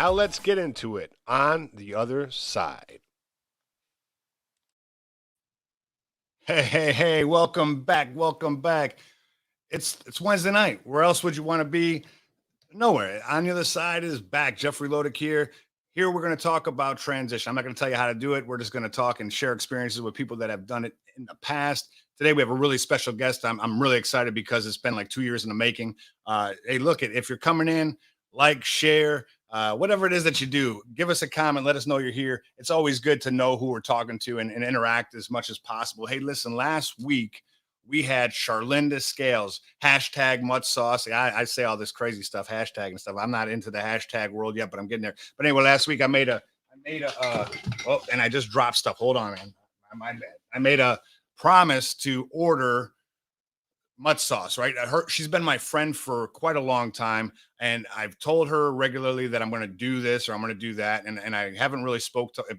Now let's get into it on the other side. Hey, welcome back. Welcome back. It's Wednesday night. Where else would you want to be? Nowhere. On the other side is back. Jeffrey Lodick here. Here we're going to talk about transition. I'm not going to tell you how to do it. We're just going to talk and share experiences with people that have done it in the past. Today we have a really special guest. I'm really excited because it's been like 2 years in the making. Hey, look, if you're coming in, like, share, whatever it is that you do, give us a comment. Let us know you're here. It's always good to know who we're talking to and interact as much as possible. Hey, listen, last week we had Charlinda Scales, hashtag much sauce. I say all this crazy stuff, hashtag and stuff. I'm not into the hashtag world yet, but I'm getting there. But anyway, last week I made a, and I just dropped stuff. Hold on, man. My bad. I made a promise to order much sauce, right? She's been my friend for quite a long time, and I've told her regularly that I'm going to do this or I'm going to do that, and I haven't really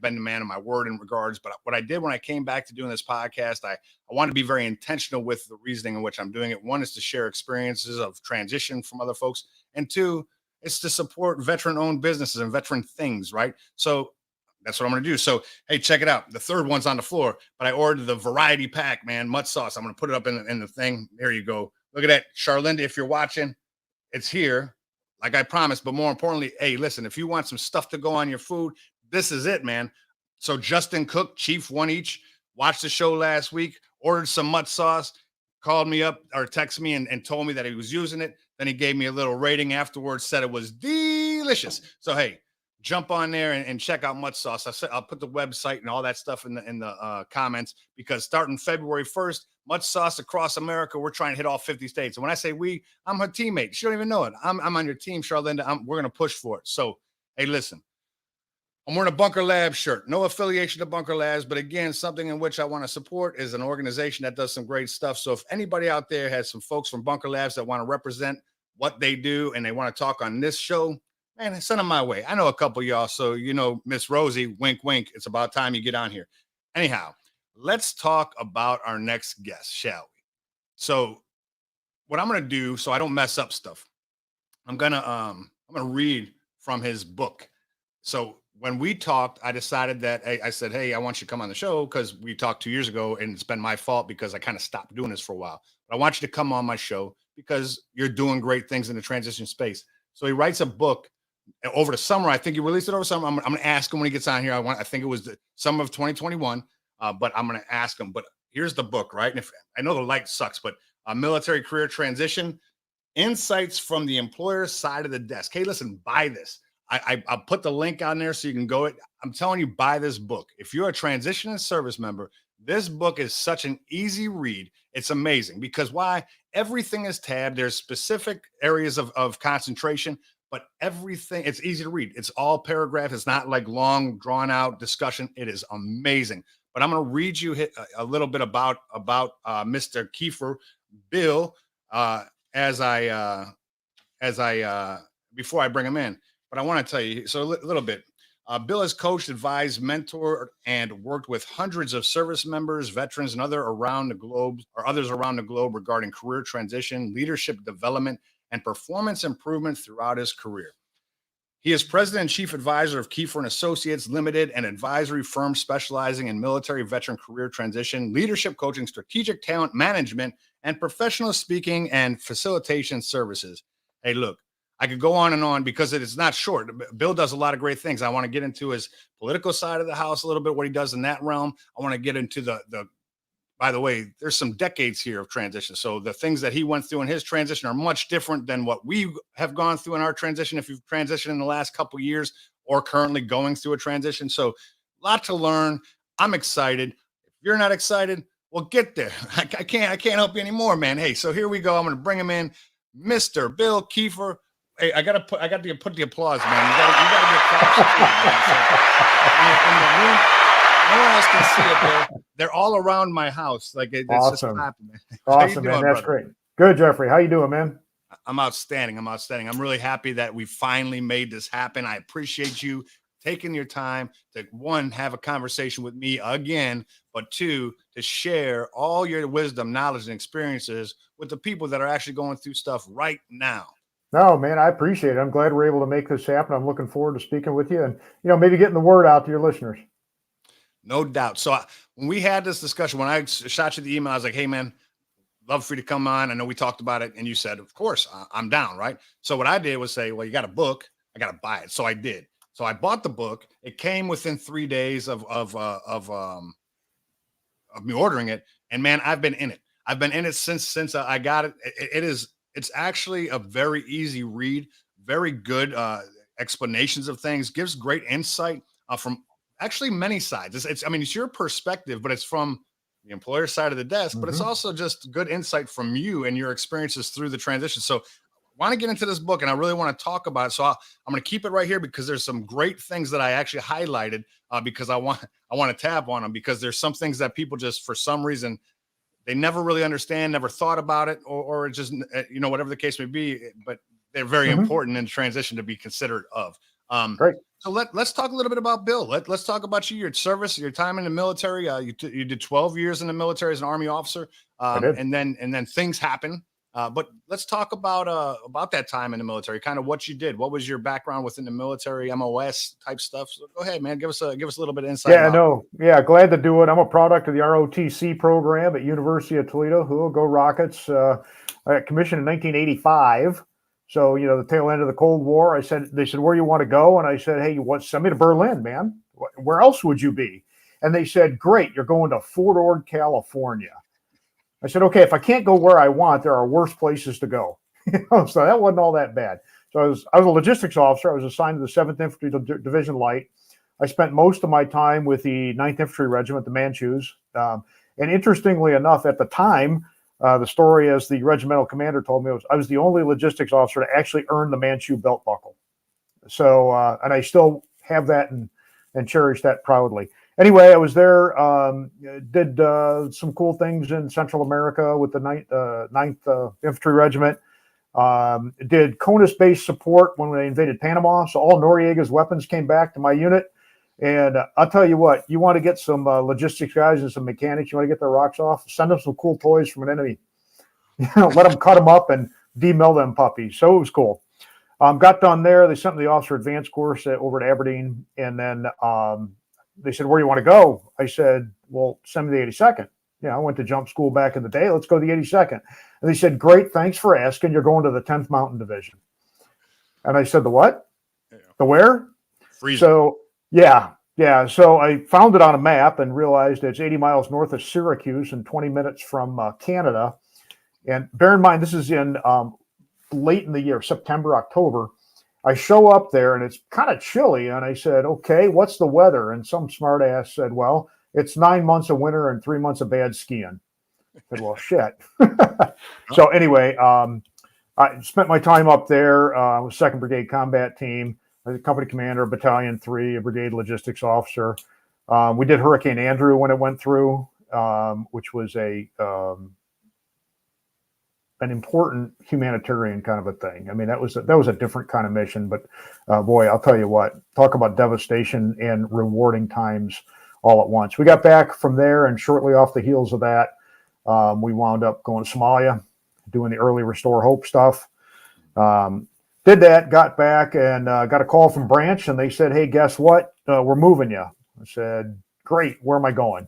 been the man of my word in regards. But what I did when I came back to doing this podcast, I want to be very intentional with the reasoning in which I'm doing it. One is to share experiences of transition from other folks, and two, it's to support veteran-owned businesses and veteran things, right? So that's what I'm going to do. So, hey, check it out. The third one's on the floor, but I ordered the variety pack, man, much sauce. I'm going to put it up in the thing. There you go. Look at that. Charlinda, if you're watching, it's here, like I promised. But more importantly, hey, listen, if you want some stuff to go on your food, this is it, man. So Justin Cook, Chief One Each, watched the show last week, ordered some much sauce, called me up or texted me and told me that he was using it. Then he gave me a little rating afterwards, said it was delicious. So, hey, jump on there and check out much sauce. I'll put the website and all that stuff in the comments, because starting February 1st, much sauce across America, we're trying to hit all 50 states. And when I say we, I'm her teammate. She don't even know it. I'm on your team, Charlinda. We're going to push for it. So, hey, listen, I'm wearing a Bunker Labs shirt. No affiliation to Bunker Labs, but again, something in which I want to support is an organization that does some great stuff. So if anybody out there has some folks from Bunker Labs that want to represent what they do and they want to talk on this show, man, send them my way. I know a couple of y'all. So, Miss Rosie, wink, wink. It's about time you get on here. Anyhow, let's talk about our next guest, shall we? So what I'm going to do, so I don't mess up stuff, I'm going to read from his book. So when we talked, I decided that I said, hey, I want you to come on the show because we talked 2 years ago and it's been my fault because I kind of stopped doing this for a while. But I want you to come on my show because you're doing great things in the transition space. So he writes a book over the summer. I think he released it over summer. I'm going to ask him when he gets on here. I think it was the summer of 2021, but I'm going to ask him. But here's the book, right? And if I know the light sucks, but Military Career Transition, Insights from the Employer's Side of the Desk. Hey, listen, buy this. I'll put the link on there so you can go it. I'm telling you, buy this book. If you're a transition and service member, this book is such an easy read. It's amazing because why? Everything is tabbed. There's specific areas of concentration, but everything, it's easy to read. It's all paragraph. It's not like long, drawn out discussion. It is amazing. But I'm going to read you a little bit about Mr. Kieffer, Bill, before I bring him in. But I want to tell you, so a little bit. Bill has coached, advised, mentored, and worked with hundreds of service members, veterans, and others around the globe regarding career transition, leadership development, and performance improvement throughout his career. He is president and chief advisor of Kieffer and Associates Limited, an advisory firm specializing in military veteran career transition, leadership coaching, strategic talent management, and professional speaking and facilitation services. Hey, look, I could go on and on because it is not short. Bill does a lot of great things. I want to get into his political side of the house a little bit, what he does in that realm. I want to get into by the way, there's some decades here of transition. So the things that he went through in his transition are much different than what we have gone through in our transition. If you've transitioned in the last couple of years or currently going through a transition. So a lot to learn. I'm excited. If you're not excited, well, get there. I can't help you anymore, man. Hey, so here we go. I'm going to bring him in. Mr. Bill Kieffer. Hey, I got to put the applause, man. You gotta get props. In the room, no one else can see it, Bill. They're all around my house. Like it's awesome. Just happening. Awesome, man. That's great. Good, Jeffrey. How you doing, man? I'm outstanding. I'm really happy that we finally made this happen. I appreciate you taking your time to, one, have a conversation with me again, but two, to share all your wisdom, knowledge, and experiences with the people that are actually going through stuff right now. No, man, I appreciate it. I'm glad we're able to make this happen. I'm looking forward to speaking with you and, maybe getting the word out to your listeners. No doubt. So when we had this discussion, when I shot you the email, I was like, hey, man, love for you to come on. I know we talked about it. And you said, of course, I'm down. Right. So what I did was say, well, you got a book. I got to buy it. So I did. So I bought the book. It came within 3 days of me ordering it. And man, I've been in it. I've been in it since I got it. It's actually a very easy read, very good explanations of things, gives great insight from actually many sides. I mean, it's your perspective, but it's from the employer side of the desk, but it's also just good insight from you and your experiences through the transition. So I want to get into this book and I really want to talk about it. So I'm going to keep it right here because there's some great things that I actually highlighted because I want to tap on them because there's some things that people just for some reason they never really understand, never thought about it, or it just whatever the case may be. But they're very important in transition to be considered of. Great. So let's talk a little bit about Bill. Let's talk about you, your service, your time in the military. You did 12 years in the military as an Army officer, and then things happen. But let's talk about that time in the military, kind of what you did. What was your background within the military, MOS type stuff? So go ahead, man. Give us a little bit of insight. Yeah, glad to do it. I'm a product of the ROTC program at University of Toledo. Go Rockets! I got commissioned in 1985. So, the tail end of the Cold War. They said, where you want to go? And I said, hey, send me to Berlin, man. Where else would you be? And they said, great, you're going to Fort Ord, California. I said, okay, if I can't go where I want, there are worse places to go. So that wasn't all that bad. So I was a logistics officer. I was assigned to the 7th Infantry Division Light. I spent most of my time with the 9th Infantry Regiment, the Manchus. And interestingly enough, at the time, the story, as the regimental commander told me, I was the only logistics officer to actually earn the Manchu belt buckle. So, and I still have that and cherish that proudly. Anyway, I was there, did some cool things in Central America with the 9th Infantry Regiment. Did CONUS-based support when they invaded Panama. So all Noriega's weapons came back to my unit. And I'll tell you what, you want to get some logistics guys and some mechanics, you want to get their rocks off, send them some cool toys from an enemy. Let them cut them up and demill them puppies. So it was cool. Got done there. They sent me the officer advanced course over at Aberdeen. And then they said, where do you want to go? I said, well, send me the 82nd. I went to jump school back in the day. Let's go to the 82nd. And they said, great, thanks for asking. You're going to the 10th Mountain Division. And I said, the what? Yeah. The where? Freezing. So, yeah. So I found it on a map and realized it's 80 miles north of Syracuse and 20 minutes from Canada. And bear in mind, this is in late in the year, September, October. I show up there and it's kind of chilly. And I said, okay, what's the weather? And some smart ass said, well, it's 9 months of winter and 3 months of bad skiing. I said, well, shit. So anyway, I spent my time up there with 2nd Brigade Combat Team. I was a company commander, Battalion 3, a brigade logistics officer. We did Hurricane Andrew when it went through, which was an important humanitarian kind of a thing. I mean, that was a different kind of mission, but boy, I'll tell you what, talk about devastation and rewarding times all at once. We got back from there, and shortly off the heels of that, we wound up going to Somalia, doing the early Restore Hope stuff. Did that, got back, and got a call from Branch, and they said, hey, guess what? We're moving you. I said, great, where am I going?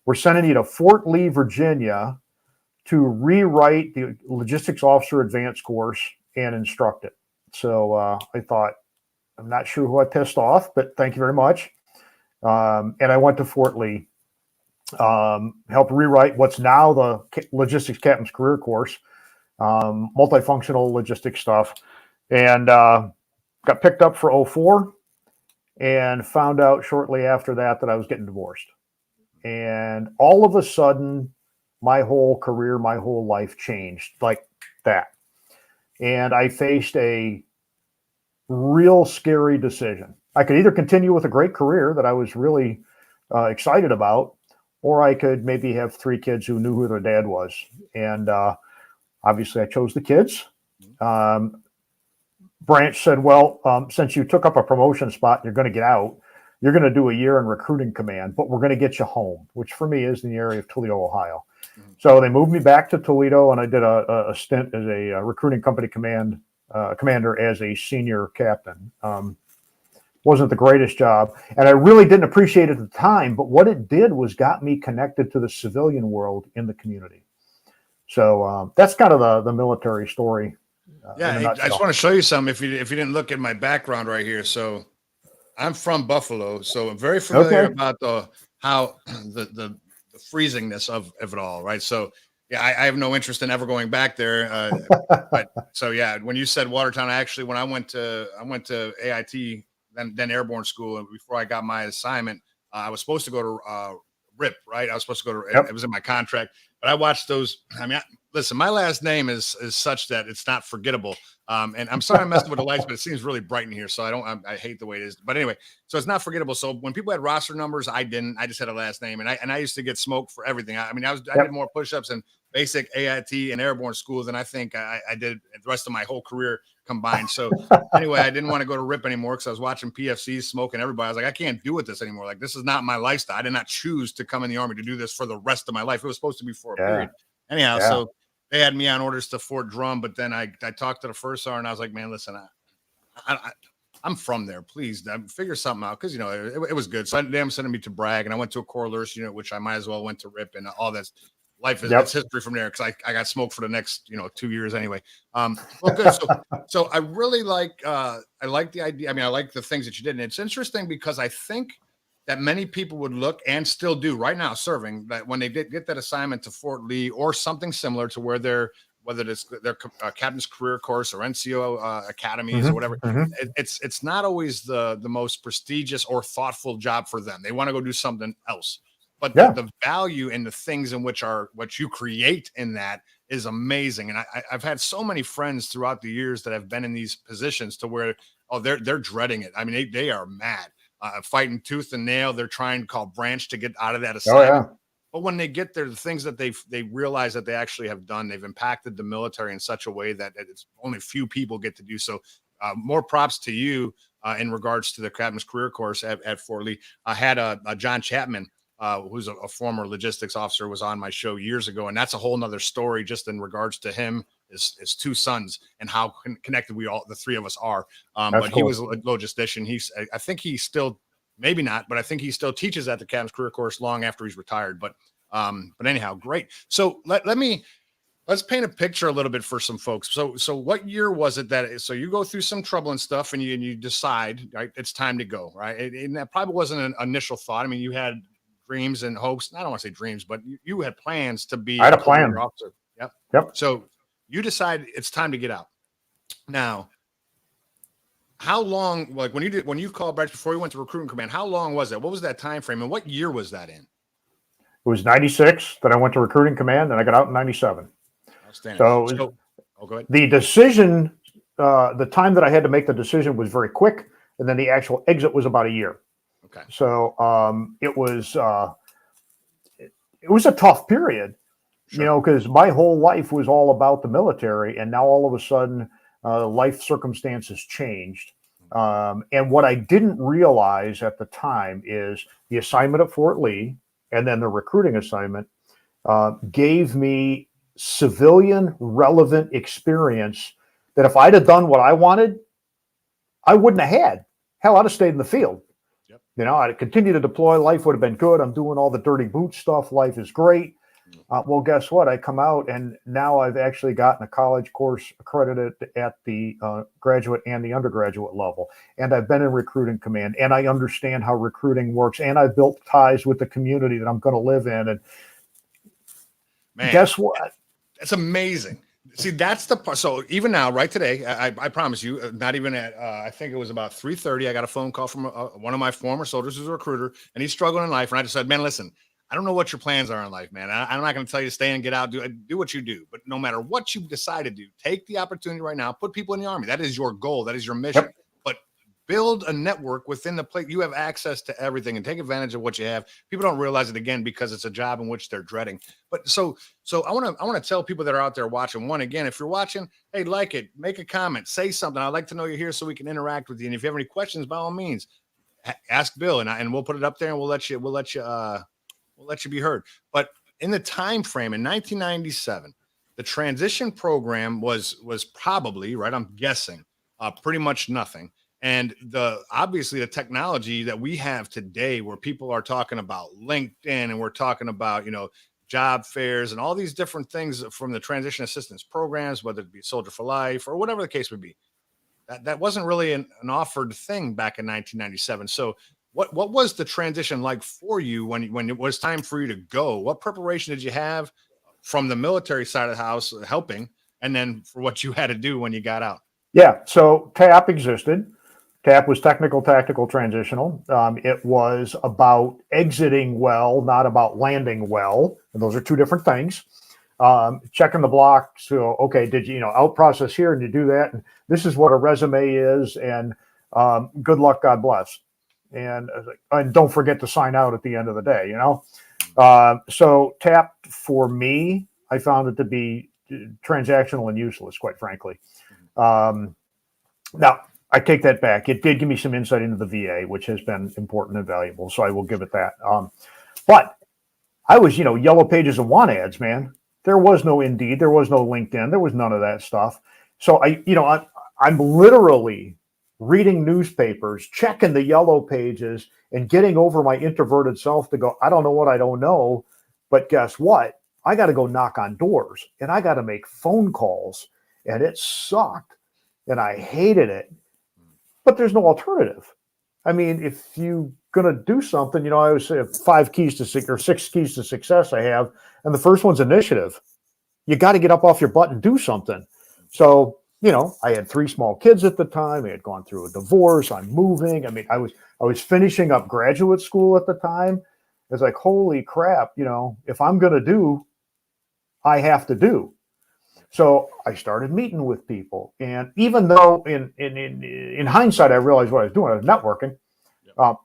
We're sending you to Fort Lee, Virginia to rewrite the logistics officer advanced course and instruct it. So I thought, I'm not sure who I pissed off, but thank you very much. And I went to Fort Lee, helped rewrite what's now the logistics captain's career course, multifunctional logistics stuff. And got picked up for 04 and found out shortly after that I was getting divorced. And all of a sudden, my whole career, my whole life changed like that. And I faced a real scary decision. I could either continue with a great career that I was really excited about, or I could maybe have 3 kids who knew who their dad was. And obviously I chose the kids. Branch said, well, since you took up a promotion spot, you're going to get out. You're going to do a year in recruiting command, but we're going to get you home, which for me is in the area of Toledo, Ohio. So they moved me back to Toledo, and I did a stint as a recruiting company command commander as a senior captain. Wasn't the greatest job, and I really didn't appreciate it at the time. But what it did was got me connected to the civilian world in the community. So that's kind of the military story. Yeah, I just want to show you something. If you didn't look at my background right here, so I'm from Buffalo, so I'm very familiar about how the freezingness of it all, right? So yeah, I have no interest in ever going back there. But so yeah, when you said Watertown, actually, when I went to AIT, then Airborne School, and before I got my assignment, I was supposed to go to RIP, right? I was supposed to go to. It was in my contract, but I watched those. I mean, listen, my last name is such that it's not forgettable. And I'm sorry I messed with the lights, but it seems really bright in here, so I hate the way it is. But anyway, so it's not forgettable. So when people had roster numbers, I didn't. I just had a last name, and I used to get smoked for everything. I mean, I did more push-ups in basic AIT and Airborne schools than I think I did the rest of my whole career combined. So anyway, I didn't want to go to RIP anymore because I was watching PFCs, smoking everybody. I was like, I can't do with this anymore. Like, this is not my lifestyle. I did not choose to come in the Army to do this for the rest of my life. It was supposed to be for a period. Anyhow, so they had me on orders to Fort Drum, but then I talked to the first sergeant, and I was like, man, listen, I'm from there. Please figure something out, because it was good. So they sending me to Bragg, and I went to a Corps unit, which I might as well went to RIP, and all that. Life is it's history from there, because I got smoked for the next 2 years anyway. Well, good. So I really like the idea. I mean, I like the things that you did, and it's interesting because I think that many people would look, and still do right now, serving, that when they get that assignment to Fort Lee or something similar to where they're, whether it's their captain's career course or NCO academies or whatever, it's not always the most prestigious or thoughtful job for them. They want to go do something else. But the value in the things in which what you create in that is amazing. And I've had so many friends throughout the years that have been in these positions to where, they're dreading it. I mean, they are mad, fighting tooth and nail. They're trying to call branch to get out of that assignment. But when they get there, the things that they realize that they actually have done, they've impacted the military in such a way that it's only few people get to do so. More props to you in regards to the captain's career course at Fort Lee. I had a John Chapman, who's a former logistics officer, was on my show years ago. And that's a whole nother story just in regards to him, his two sons, and how connected the three of us are. But cool. He was a logistician. I think he still, maybe not, but I think he still teaches at the captain's career course long after he's retired. But anyhow, great. So let's paint a picture a little bit for some folks. So what year was it so you go through some trouble and stuff, and you decide, right, it's time to go, right? And that probably wasn't an initial thought. I mean, you had dreams and hopes. I don't want to say dreams, but you had plans to be a plan officer. Yep. So you decide it's time to get out. Now, how long, like when you called back before you went to recruiting command, how long was that? What was that time frame, and what year was that in? It was 96 that I went to recruiting command, and I got out in 97. Outstanding. So go ahead. The decision, the time that I had to make the decision was very quick, and then the actual exit was about a year. Okay. So it was a tough period, because my whole life was all about the military, and now all of a sudden life circumstances changed. And what I didn't realize at the time is the assignment at Fort Lee and then the recruiting assignment gave me civilian relevant experience that if I'd have done what I wanted, I wouldn't have had. Hell, I'd have stayed in the field. I'd continue to deploy. Life would have been good. I'm doing all the dirty boot stuff. Life is great. Well, guess what? I come out, and now I've actually gotten a college course accredited at the graduate and the undergraduate level. And I've been in recruiting command, and I understand how recruiting works. And I've built ties with the community that I'm going to live in. And guess what? That's amazing. See, that's the part. So even now, right today, I promise you, not even at, I think it was about 3:30, I got a phone call from one of my former soldiers who's a recruiter, and he's struggling in life. And I just said, man, listen, I don't know what your plans are in life, man. I'm not going to tell you to stay and get out, do what you do. But no matter what you decide to do, take the opportunity right now, put people in the Army. That is your goal. That is your mission. Yep. But build a network within the place. You have access to everything, and take advantage of what you have. People don't realize it, again, because it's a job in which they're dreading. But so I want to tell people that are out there watching, one, again, if you're watching, hey, like it, make a comment, say something. I'd like to know you're here so we can interact with you. And if you have any questions, by all means, ask Bill, and we'll put it up there, and we'll let you be heard. But in the time frame in 1997, the transition program was probably, right, I'm guessing, pretty much nothing. And obviously the technology that we have today, where people are talking about LinkedIn and we're talking about, job fairs and all these different things from the transition assistance programs, whether it be Soldier for Life or whatever the case would be, that wasn't really an offered thing back in 1997. So what was the transition like for you when it was time for you to go? What preparation did you have from the military side of the house helping, and then for what you had to do when you got out? Yeah. So TAP existed. TAP was technical, tactical, transitional. It was about exiting well, not about landing well. And those are two different things. Checking the block. So, okay, did you, out process here and you do that? And this is what a resume is. And good luck, God bless. And don't forget to sign out at the end of the day, So TAP for me, I found it to be transactional and useless, quite frankly. Now, I take that back. It did give me some insight into the VA, which has been important and valuable. So I will give it that. But I was, yellow pages and want ads, man. There was no Indeed. There was no LinkedIn. There was none of that stuff. So I'm literally reading newspapers, checking the yellow pages, and getting over my introverted self to go, I don't know what I don't know. But guess what? I got to go knock on doors and I got to make phone calls. And it sucked. And I hated it. But there's no alternative. I mean, if you're going to do something, I always say 6 keys to success I have. And the first one's initiative. You got to get up off your butt and do something. So, I had 3 small kids at the time. I had gone through a divorce. I'm moving. I mean, I was finishing up graduate school at the time. It's like, holy crap, if I'm going to do, I have to do. So I started meeting with people, and even though in hindsight I realized what I was doing, I was networking.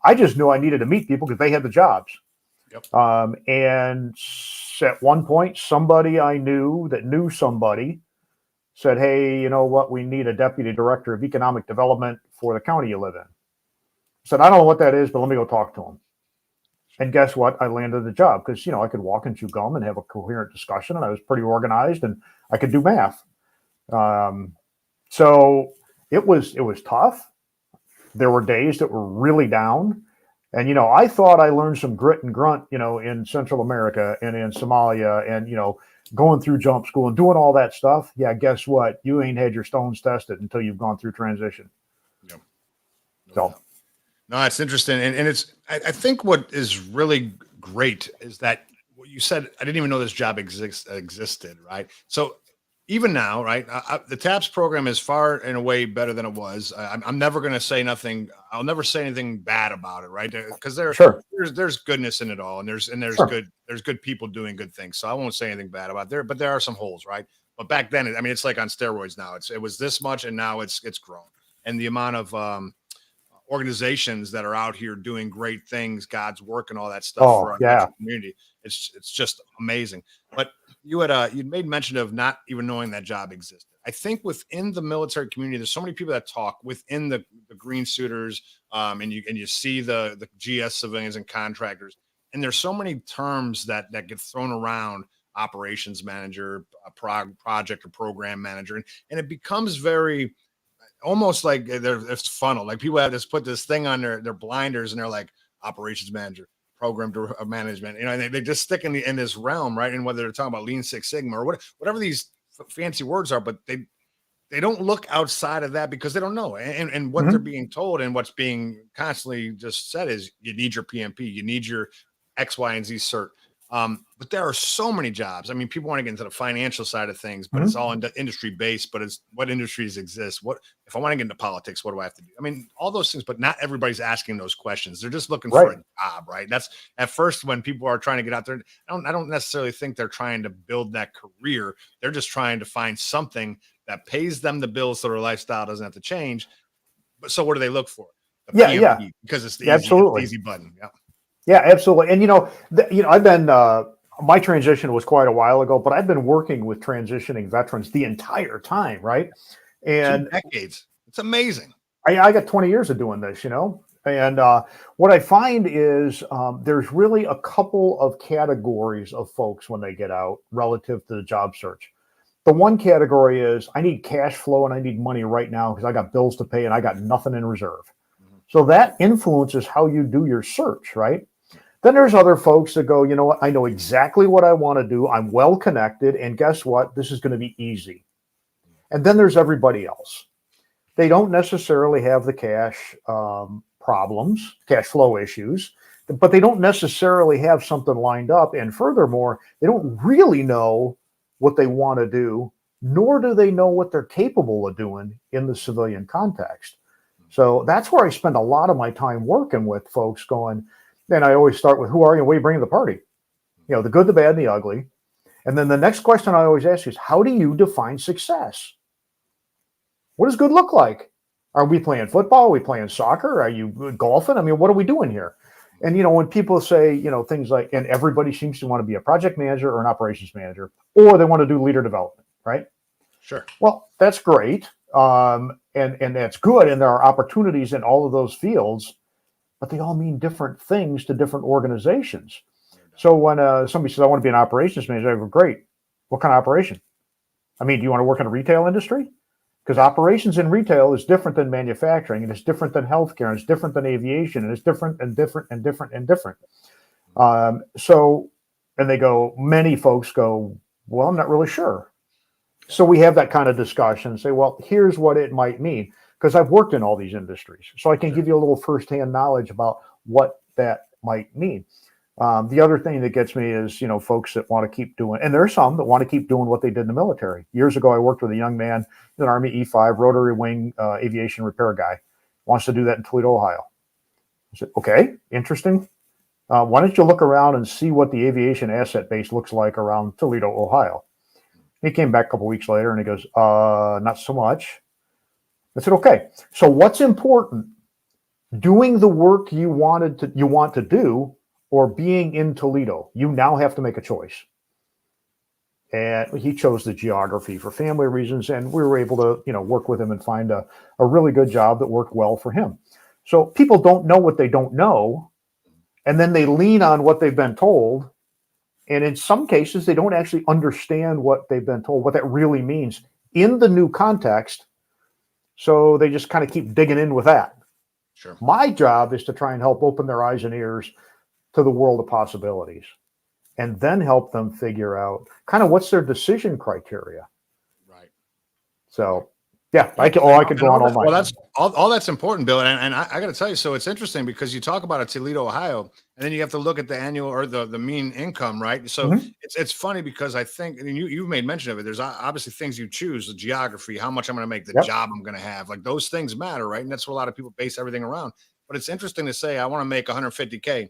I just knew I needed to meet people because they had the jobs. Yep. And at one point, somebody I knew that knew somebody said, "Hey, you know what? We need a deputy director of economic development for the county you live in." I said, "I don't know what that is, but let me go talk to him." And guess what? I landed the job because, I could walk and chew gum and have a coherent discussion, and I was pretty organized and I could do math. So it was tough. There were days that were really down. And, I thought I learned some grit and grunt, in Central America and in Somalia and, going through jump school and doing all that stuff. Yeah, guess what? You ain't had your stones tested until you've gone through transition. Yep. So. No, it's interesting. And I think what is really great is that what you said, I didn't even know this job existed, right? So even now, right, the TAPS program is far and away better than it was. I'm never going to say nothing. I'll never say anything bad about it, right? Because there's goodness in it all, and there's sure. there's good people doing good things. So I won't say anything bad about there, but there are some holes, right? But back then, it's like on steroids now. It was this much, and now it's grown, and the amount of organizations that are out here doing great things, God's work, and all that stuff for our community. It's just amazing. But you'd made mention of not even knowing that job existed. I think within the military community, there's so many people that talk within the green suiters, and you see the GS civilians and contractors, and there's so many terms that get thrown around: operations manager, project or program manager, and it becomes very almost like it's funnel. Like people have this put this thing on their blinders, and they're like operations manager, program management. And they just stick in this realm, right? And whether they're talking about Lean Six Sigma or whatever these fancy words are, but they don't look outside of that because they don't know. And what they're being told and what's being constantly just said is you need your PMP, you need your X, Y, and Z cert. But there are so many jobs. People want to get into the financial side of things, but it's all industry based. But it's what industries exist. What if I want to get into politics? What do I have to do? All those things, but not everybody's asking those questions. They're just looking for a job, right? That's at first when people are trying to get out there. I don't necessarily think they're trying to build that career. They're just trying to find something that pays them the bills so their lifestyle doesn't have to change. But so what do they look for? The PMP, because it's the easy button. Yeah. Yeah, absolutely. And, I've been, my transition was quite a while ago, but I've been working with transitioning veterans the entire time. Right. And 2 decades. It's amazing. I got 20 years of doing this, and what I find is there's really a couple of categories of folks when they get out relative to the job search. The one category is I need cash flow and I need money right now because I got bills to pay and I got nothing in reserve. So that influences how you do your search, right? Then there's other folks that go, you know what? I know exactly what I want to do. I'm well connected. And guess what? This is going to be easy. And then there's everybody else. They don't necessarily have the cash problems, cash flow issues, but they don't necessarily have something lined up. And furthermore, they don't really know what they want to do, nor do they know what they're capable of doing in the civilian context. So that's where I spend a lot of my time working with folks going, and I always start with, who are you and what are you bringing to the party? You know, the good, the bad, and the ugly. And then the next question I always ask is, how do you define success? What does good look like? Are we playing football? Are we playing soccer? Are you golfing? I mean, what are we doing here? And, you know, when people say, you know, things like, and everybody seems to want to be a project manager or an operations manager, or they want to do leader development, right? Sure. Well, that's great. And that's good. And there are opportunities in all of those fields, but they all mean different things to different organizations. So when somebody says, I want to be an operations manager, I go, great. What kind of operation? I mean, do you want to work in a retail industry? Because operations in retail is different than manufacturing, and it's different than healthcare, and it's different than aviation, and it's different and different and different and different. So, and they go, many folks go, well, I'm not really sure. So we have that kind of discussion and say, well, here's what it might mean, because I've worked in all these industries. So I can give you a little firsthand knowledge about what that might mean. The other thing that gets me is, you know, folks that want to keep doing, and there are some that want to keep doing what they did in the military. Years ago, I worked with a young man, an Army E5 rotary wing aviation repair guy, wants to do that in Toledo, Ohio. I said, okay, interesting. Why don't you look around and see what the aviation asset base looks like around Toledo, Ohio? He came back a couple weeks later and he goes, not so much. I said, okay, so what's important? Doing the work you want to do, or being in Toledo? You now have to make a choice. And he chose the geography for family reasons, and we were able to, you know, work with him and find a really good job that worked well for him. So people don't know what they don't know, and then they lean on what they've been told. And in some cases, they don't actually understand what they've been told, what that really means in the new context. So they just kind of keep digging in with that. Sure. My job is to try and help open their eyes and ears to the world of possibilities, and then help them figure out kind of what's their decision criteria. Right. So, yeah, I could go on all night. Well, that's all that's important, Bill. And I got to tell you, so it's interesting because you talk about Toledo, Ohio, and then you have to look at the annual or the mean income, right? So it's funny because I think, and you've made mention of it. There's obviously things you choose, the geography, how much I'm going to make, the job I'm going to have, like those things matter, right? And that's what a lot of people base everything around. But it's interesting to say, I want to make 150K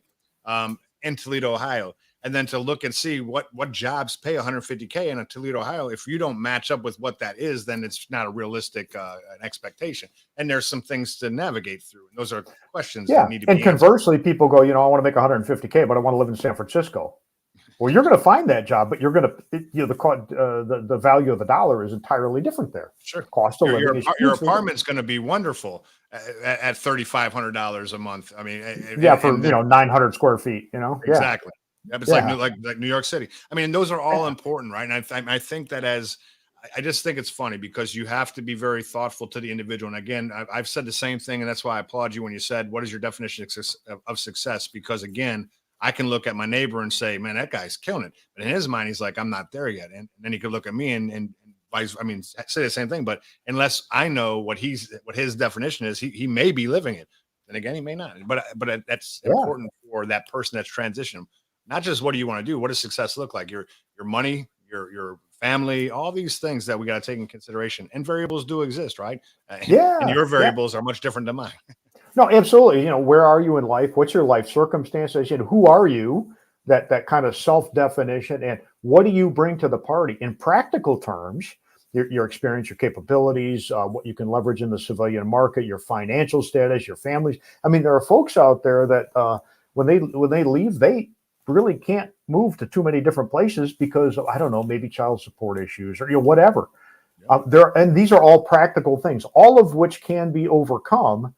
in Toledo, Ohio. And then to look and see what jobs pay 150K in Toledo, Ohio. If you don't match up with what that is, then it's not a realistic expectation. And there's some things to navigate through. And those are questions that need to be answered. And conversely, people go, you know, I want to make 150K, but I want to live in San Francisco. Well, you're going to find that job, but you're going to, you know, the value of the dollar is entirely different there. Sure. Cost of living is your apartment's going to be wonderful at $3,500 a month. I mean, for 900 square feet. You know, exactly. Yeah, it's like New York City. I mean, those are all important, right? And I think that I just think it's funny because you have to be very thoughtful to the individual. And again, I've said the same thing, and that's why I applaud you when you said, "What is your definition of success?" Because again, I can look at my neighbor and say, "Man, that guy's killing it," but in his mind, he's like, "I'm not there yet." And then he could look at me and say the same thing. But unless I know what his definition is, he may be living it. And again, he may not. But that's important for that person that's transitioning. Not just what do you want to do? What does success look like? Your money, your family, all these things that we got to take in consideration. And variables do exist, right? And your variables are much different than mine. No, absolutely. You know, where are you in life? What's your life circumstances? And who are you? That kind of self-definition, and what do you bring to the party in practical terms? Your experience, your capabilities, what you can leverage in the civilian market, your financial status, your families. I mean, there are folks out there that when they leave, they really can't move to too many different places because I don't know, maybe child support issues or whatever. And these are all practical things, all of which can be overcome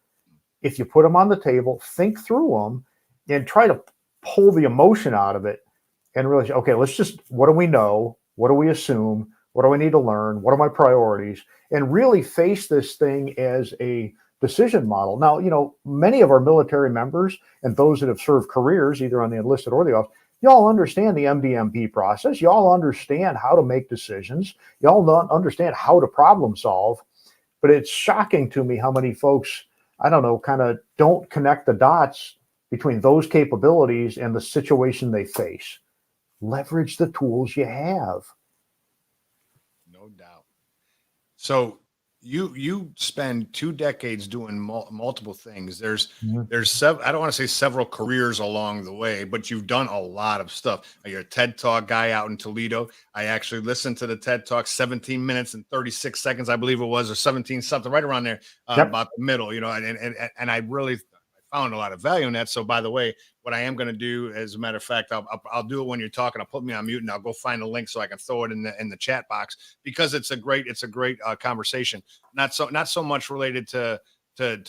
if you put them on the table, think through them, and try to pull the emotion out of it and realize, okay, what do we know? What do we assume? What do I need to learn? What are my priorities? And really face this thing as a decision model. Now, many of our military members and those that have served careers, either on the enlisted or the off, y'all understand the MDMP process. Y'all understand how to make decisions. Y'all don't understand how to problem solve. But it's shocking to me how many folks, I don't know, kind of don't connect the dots between those capabilities and the situation they face. Leverage the tools you have. No doubt. So you spend 2 decades doing multiple things. There's I don't want to say several careers along the way, but you've done a lot of stuff. You're a TED Talk guy out in Toledo. I actually listened to the TED Talk, 17 minutes and 36 seconds, I believe it was, or 17 something, right around there, about the middle, and I really found a lot of value in that. So, by the way, what I am going to do, as a matter of fact, I'll do it when you're talking. I'll put me on mute and I'll go find a link so I can throw it in the chat box, because it's a great conversation. Not so much related to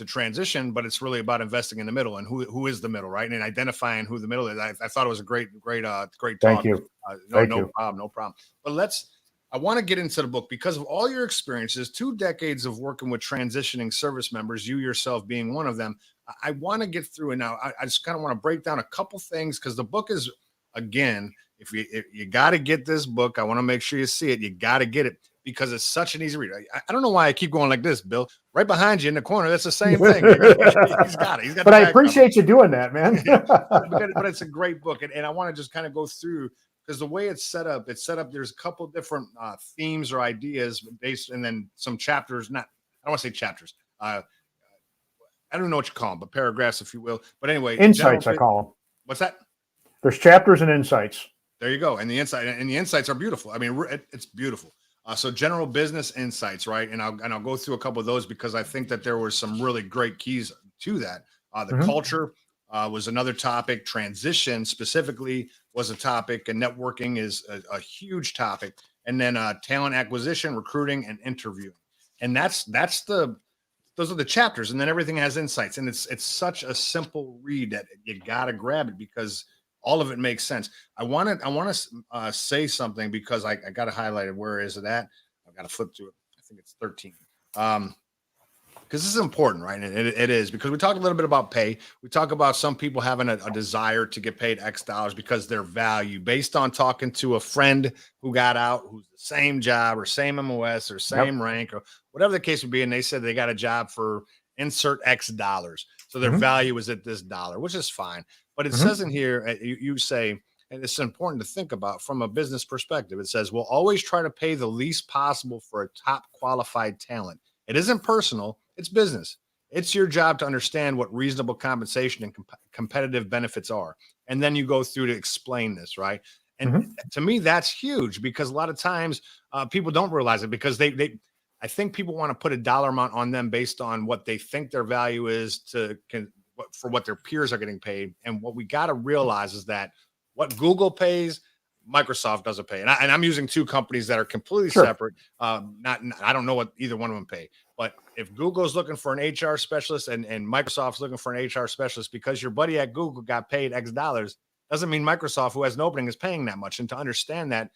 transition, but it's really about investing in the middle and who is the middle, right? And identifying who the middle is. I thought it was a great talk. Thank you. No problem. But I want to get into the book because of all your experiences, 2 decades of working with transitioning service members, you yourself being one of them. I want to get through it now. I just kind of want to break down a couple things, because the book is, again, if you got to get this book, I want to make sure you see it. You got to get it because it's such an easy read. I don't know why I keep going like this, Bill. Right behind you in the corner, that's the same thing. He's got it. But I appreciate you doing that, man. but it's a great book, and I want to just kind of go through, because the way it's set up, there's a couple different themes or ideas based, and then some chapters. I don't want to say chapters. I don't know what you call them, but paragraphs, if you will. But anyway, insights, I call them. What's that? There's chapters and insights. There you go. And the insights are beautiful. I mean, it's beautiful. So general business insights, right? And I'll go through a couple of those, because I think that there were some really great keys to that. The culture was another topic. Transition specifically was a topic, and networking is a huge topic. And then talent acquisition, recruiting, and interviewing. And those are the chapters, and then everything has insights, and it's such a simple read that you gotta grab it, because all of it makes sense. I want to say something, because I got it highlighted. Where is it at? I've got to flip to it. I think it's 13. Because this is important, right? And it is, because we talked a little bit about pay. We talk about some people having a desire to get paid X dollars because their value, based on talking to a friend who got out, who's the same job or same MOS or same rank or whatever the case would be. And they said they got a job for insert X dollars. So their value is at this dollar, which is fine. But it says in here, you say, and it's important to think about from a business perspective. It says, we'll always try to pay the least possible for a top qualified talent. It isn't personal. It's business. It's your job to understand what reasonable compensation and competitive benefits are. And then you go through to explain this, right? And to me, that's huge, because a lot of times people don't realize it, because I think people want to put a dollar amount on them based on what they think their value is for what their peers are getting paid. And what we got to realize is that what Google pays, Microsoft doesn't pay. And I'm using 2 companies that are completely separate. I don't know what either one of them pay. But if Google's looking for an HR specialist and Microsoft's looking for an HR specialist, because your buddy at Google got paid X dollars, doesn't mean Microsoft, who has an opening, is paying that much. And to understand that,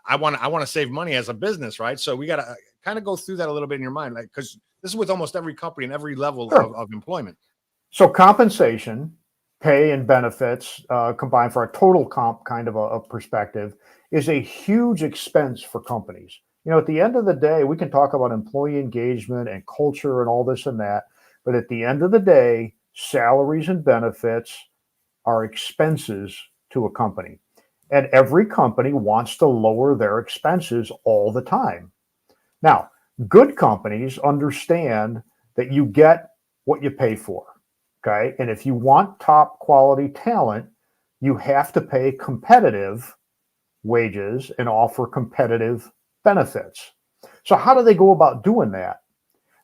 I want to save money as a business, right? So we got to kind of go through that a little bit in your mind, like, because this is with almost every company and every level of employment. So compensation, pay, and benefits combined for a total comp kind of a perspective is a huge expense for companies. At the end of the day, we can talk about employee engagement and culture and all this and that, but at the end of the day, salaries and benefits are expenses to a company. And every company wants to lower their expenses all the time. Now, good companies understand that you get what you pay for, okay? And if you want top quality talent, you have to pay competitive wages and offer competitive benefits. So how do they go about doing that?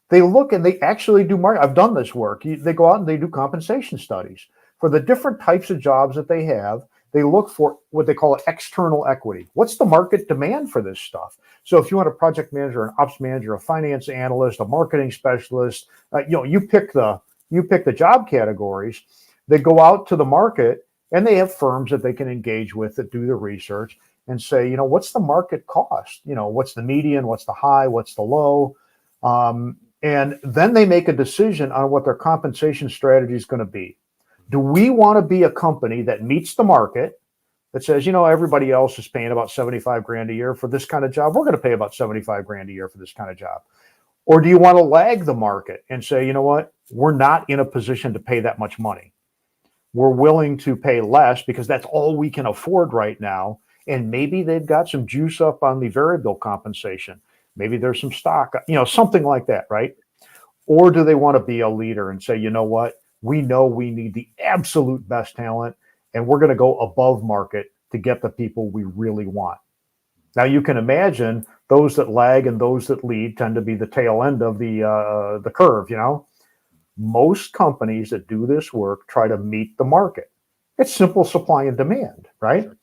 They look and they actually do market. I've done this work. They go out and they do compensation studies for the different types of jobs that they have. They look for what they call external equity. What's the market demand for this stuff? So if you want a project manager, an ops manager, a finance analyst, a marketing specialist, you pick the job categories. They go out to the market And they have firms that they can engage with that do the research and say, what's the market cost? What's the median? What's the high? What's the low? And then they make a decision on what their compensation strategy is going to be. Do we want to be a company that meets the market, that says, everybody else is paying about 75 grand a year for this kind of job? We're going to pay about 75 grand a year for this kind of job. Or do you want to lag the market and say, you know what, we're not in a position to pay that much money. We're willing to pay less because that's all we can afford right now. And maybe they've got some juice up on the variable compensation. Maybe there's some stock, something like that, right? Or do they want to be a leader and say, you know what, we know we need the absolute best talent, and we're going to go above market to get the people we really want. Now, you can imagine those that lag and those that lead tend to be the tail end of the curve, Most companies that do this work try to meet the market. It's simple supply and demand, right? Sure.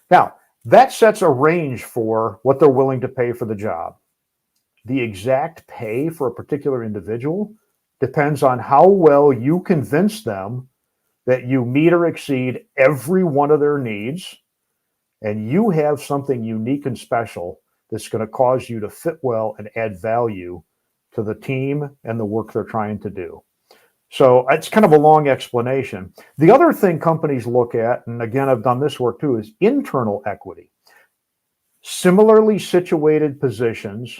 Now, that sets a range for what they're willing to pay for the job. The exact pay for a particular individual depends on how well you convince them that you meet or exceed every one of their needs, and you have something unique and special that's going to cause you to fit well and add value to the team and the work they're trying to do. So it's kind of a long explanation. The other thing companies look at, and again, I've done this work too, is internal equity. Similarly situated positions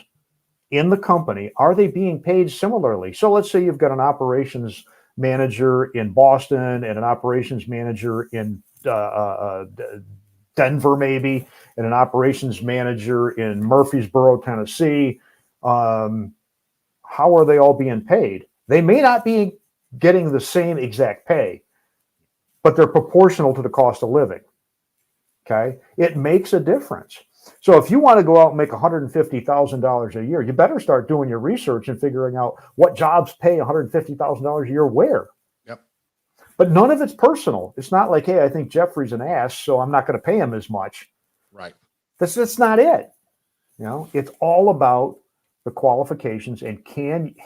in the company, are they being paid similarly? So let's say you've got an operations manager in Boston and an operations manager in Denver, maybe, and an operations manager in Murfreesboro, Tennessee. How are they all being paid? They may not be getting the same exact pay, but they're proportional to the cost of living. Okay, it makes a difference. So if you want to go out and make $150,000 a year, you better start doing your research and figuring out what jobs pay $150,000 a year where. Yep. But none of it's personal. It's not like, hey, I think Jeffrey's an ass, so I'm not going to pay him as much. Right. That's not it. It's all about the qualifications and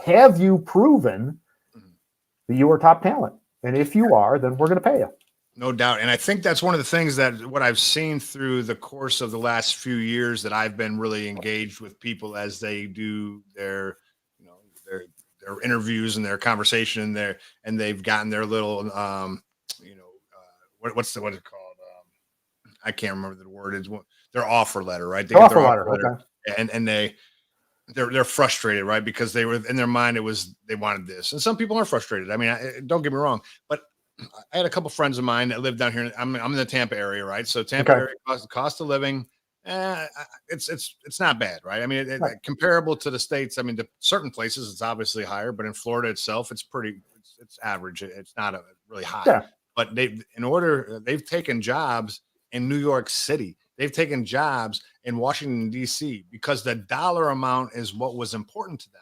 have you proven that you are top talent? And if you are, then we're going to pay you. No doubt. And I think that's one of the things that what I've seen through the course of the last few years that I've been really engaged with people as they do their interviews and their conversation there, and they've gotten their little, what's it called? I can't remember the word. It's their offer letter, right? They get their offer letter, okay. And they're frustrated, right? Because they were in their mind, they wanted this. And some people are frustrated. I mean, don't get me wrong, but I had a couple friends of mine that live down here. I'm in the Tampa area, right? So Tampa area cost of living, it's not bad, right? I mean, comparable to the States. I mean, to certain places it's obviously higher, but in Florida itself, it's average. It's not really high. Yeah. But they've taken jobs in New York City. They've taken jobs in Washington, D.C. because the dollar amount is what was important to them,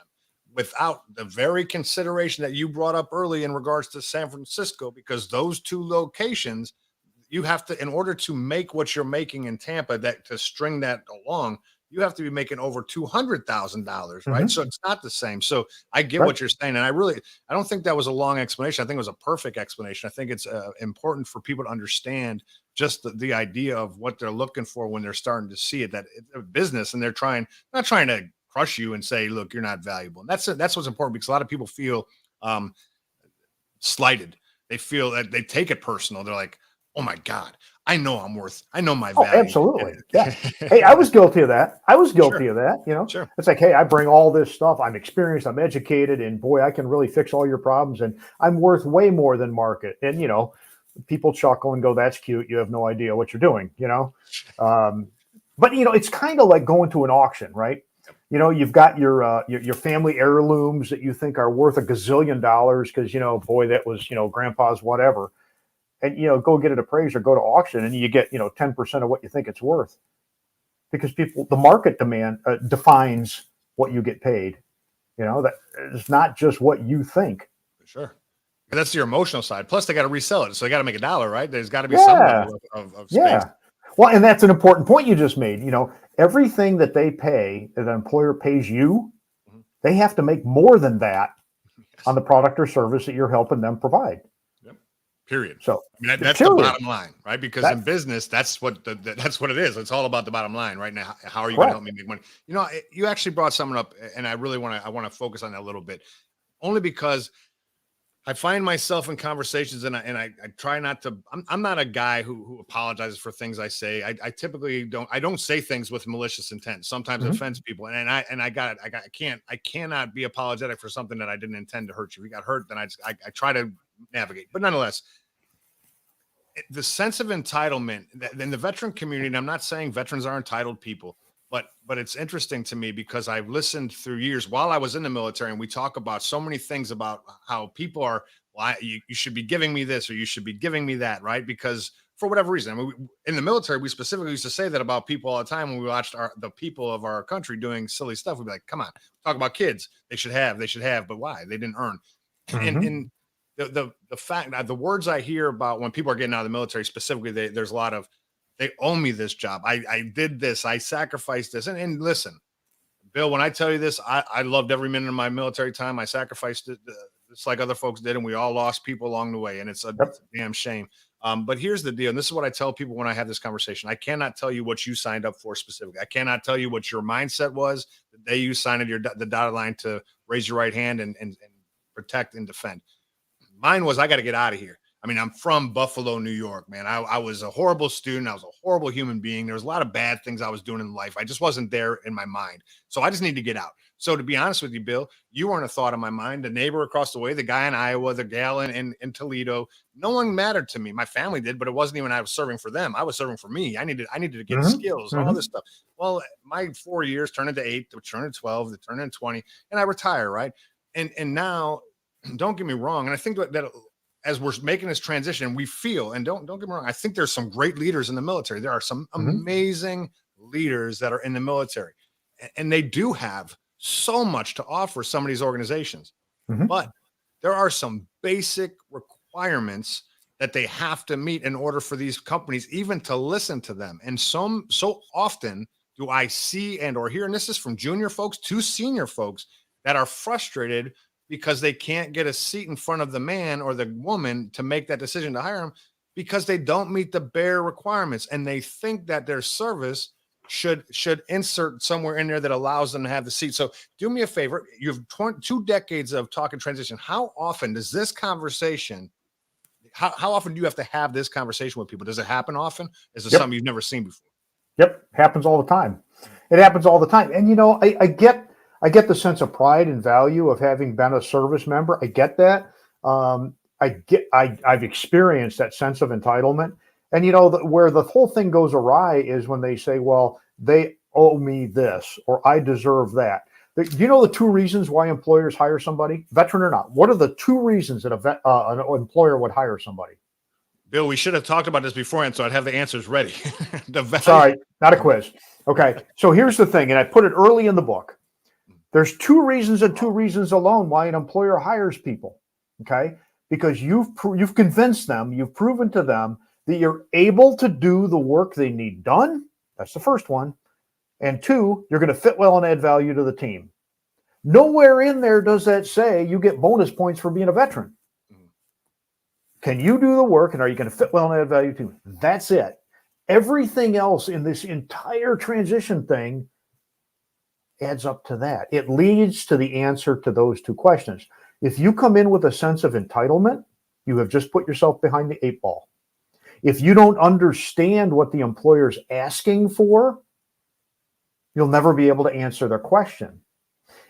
without the very consideration that you brought up early in regards to San Francisco, because those two locations, you have to, in order to make what you're making in Tampa, to string that along, you have to be making over $200,000, right? So it's not the same. So I get what you're saying. And I don't think that was a long explanation. I think it was a perfect explanation. I think it's important for people to understand just the idea of what they're looking for when they're starting to see it, that it's a business and they're not trying to crush you and say, look, you're not valuable. And that's what's important, because a lot of people feel slighted. They feel that they take it personal. They're like, oh my God, I know my value. Absolutely. Yeah. Hey, I was guilty of that. Of that, Sure. It's like, hey, I bring all this stuff. I'm experienced, I'm educated, and boy, I can really fix all your problems. And I'm worth way more than market. And, people chuckle and go, that's cute. You have no idea what you're doing, But, it's kind of like going to an auction, right? You've got your family heirlooms that you think are worth $1 gazillion because, boy, that was, grandpa's whatever. And, go get it appraised or go to auction and you get, 10% of what you think it's worth. Because the market demand defines what you get paid. That it's not just what you think. For sure. And that's your emotional side. Plus, they got to resell it. So they got to make a dollar, right? There's got to be some level of space. Yeah. Well, and that's an important point you just made. Everything that they pay, that an employer pays you, they have to make more than that on the product or service that you're helping them provide. Yep. period. So I mean, that's the bottom line, right? Because in business, that's what that's what it is. It's all about the bottom line right now. How are you going to help me make money? You know, you actually brought something up, and I really want to focus on that a little bit, only because I find myself in conversations, and I try not to. I'm not a guy who apologizes for things I say. I typically don't say things with malicious intent. Sometimes it offends people, and I cannot be apologetic for something that I didn't intend to hurt you. If you got hurt, then I try to navigate. But nonetheless, the sense of entitlement in the veteran community, and I'm not saying veterans are entitled people, but it's interesting to me because I've listened through years while I was in the military, and we talk about so many things about how people are, well, you should be giving me this or you should be giving me that, right? Because for whatever reason, I mean, in the military, we specifically used to say that about people all the time when we watched the people of our country doing silly stuff. We'd be like, come on, talk about kids. They should have, but why? They didn't earn. And the fact that the words I hear about when people are getting out of the military specifically, there's a lot of, they owe me this job. I did this. I sacrificed this. And listen, Bill, when I tell you this, I loved every minute of my military time. I sacrificed it just like other folks did, and we all lost people along the way. And it's a damn shame. But here's the deal. And this is what I tell people when I have this conversation. I cannot tell you what you signed up for specifically. I cannot tell you what your mindset was the day you signed the dotted line to raise your right hand and protect and defend. Mine was, I got to get out of here. I mean, I'm from Buffalo, New York, man. I was a horrible student. I was a horrible human being. There was a lot of bad things I was doing in life. I just wasn't there in my mind. So I just need to get out. So to be honest with you, Bill, you weren't a thought in my mind. The neighbor across the way, the guy in Iowa, the gal in Toledo, no one mattered to me. My family did, but it wasn't even I was serving for them. I was serving for me. I needed to get skills, all this stuff. Well, my 4 years turned into 8, they turned into 12, they turned into 20, and I retire, right? And now, don't get me wrong, and I think that as we're making this transition, we feel, and don't get me wrong, I think there's some great leaders in the military. There are some amazing leaders that are in the military, and they do have so much to offer some of these organizations. But there are some basic requirements that they have to meet in order for these companies even to listen to them. And so often do I see and or hear, and this is from junior folks to senior folks, that are frustrated because they can't get a seat in front of the man or the woman to make that decision to hire them because they don't meet the bare requirements. And they think that their service should insert somewhere in there that allows them to have the seat. So do me a favor. You have 2 decades of talk and transition. How often does this conversation, how often do you have to have this conversation with people? Does it happen often? Is it something you've never seen before? Yep. Happens all the time. It happens all the time. And, you know, I get the sense of pride and value of having been a service member. I get that. I've experienced that sense of entitlement. And, you know, where the whole thing goes awry is when they say, well, they owe me this, or I deserve that. Do you know the 2 reasons why employers hire somebody, veteran or not? What are the 2 reasons that an employer would hire somebody? Bill, we should have talked about this beforehand, so I'd have the answers ready. Sorry, not a quiz. Okay, so here's the thing, and I put it early in the book. There's 2 reasons and 2 reasons alone why an employer hires people, okay? Because you've convinced them, you've proven to them that you're able to do the work they need done. That's the first one. And 2, you're going to fit well and add value to the team. Nowhere in there does that say you get bonus points for being a veteran. Can you do the work, and are you going to fit well and add value to them? That's it. Everything else in this entire transition thing adds up to that. It leads to the answer to those 2 questions. If you come in with a sense of entitlement, you have just put yourself behind the 8 ball. If you don't understand what the employer's asking for, you'll never be able to answer their question.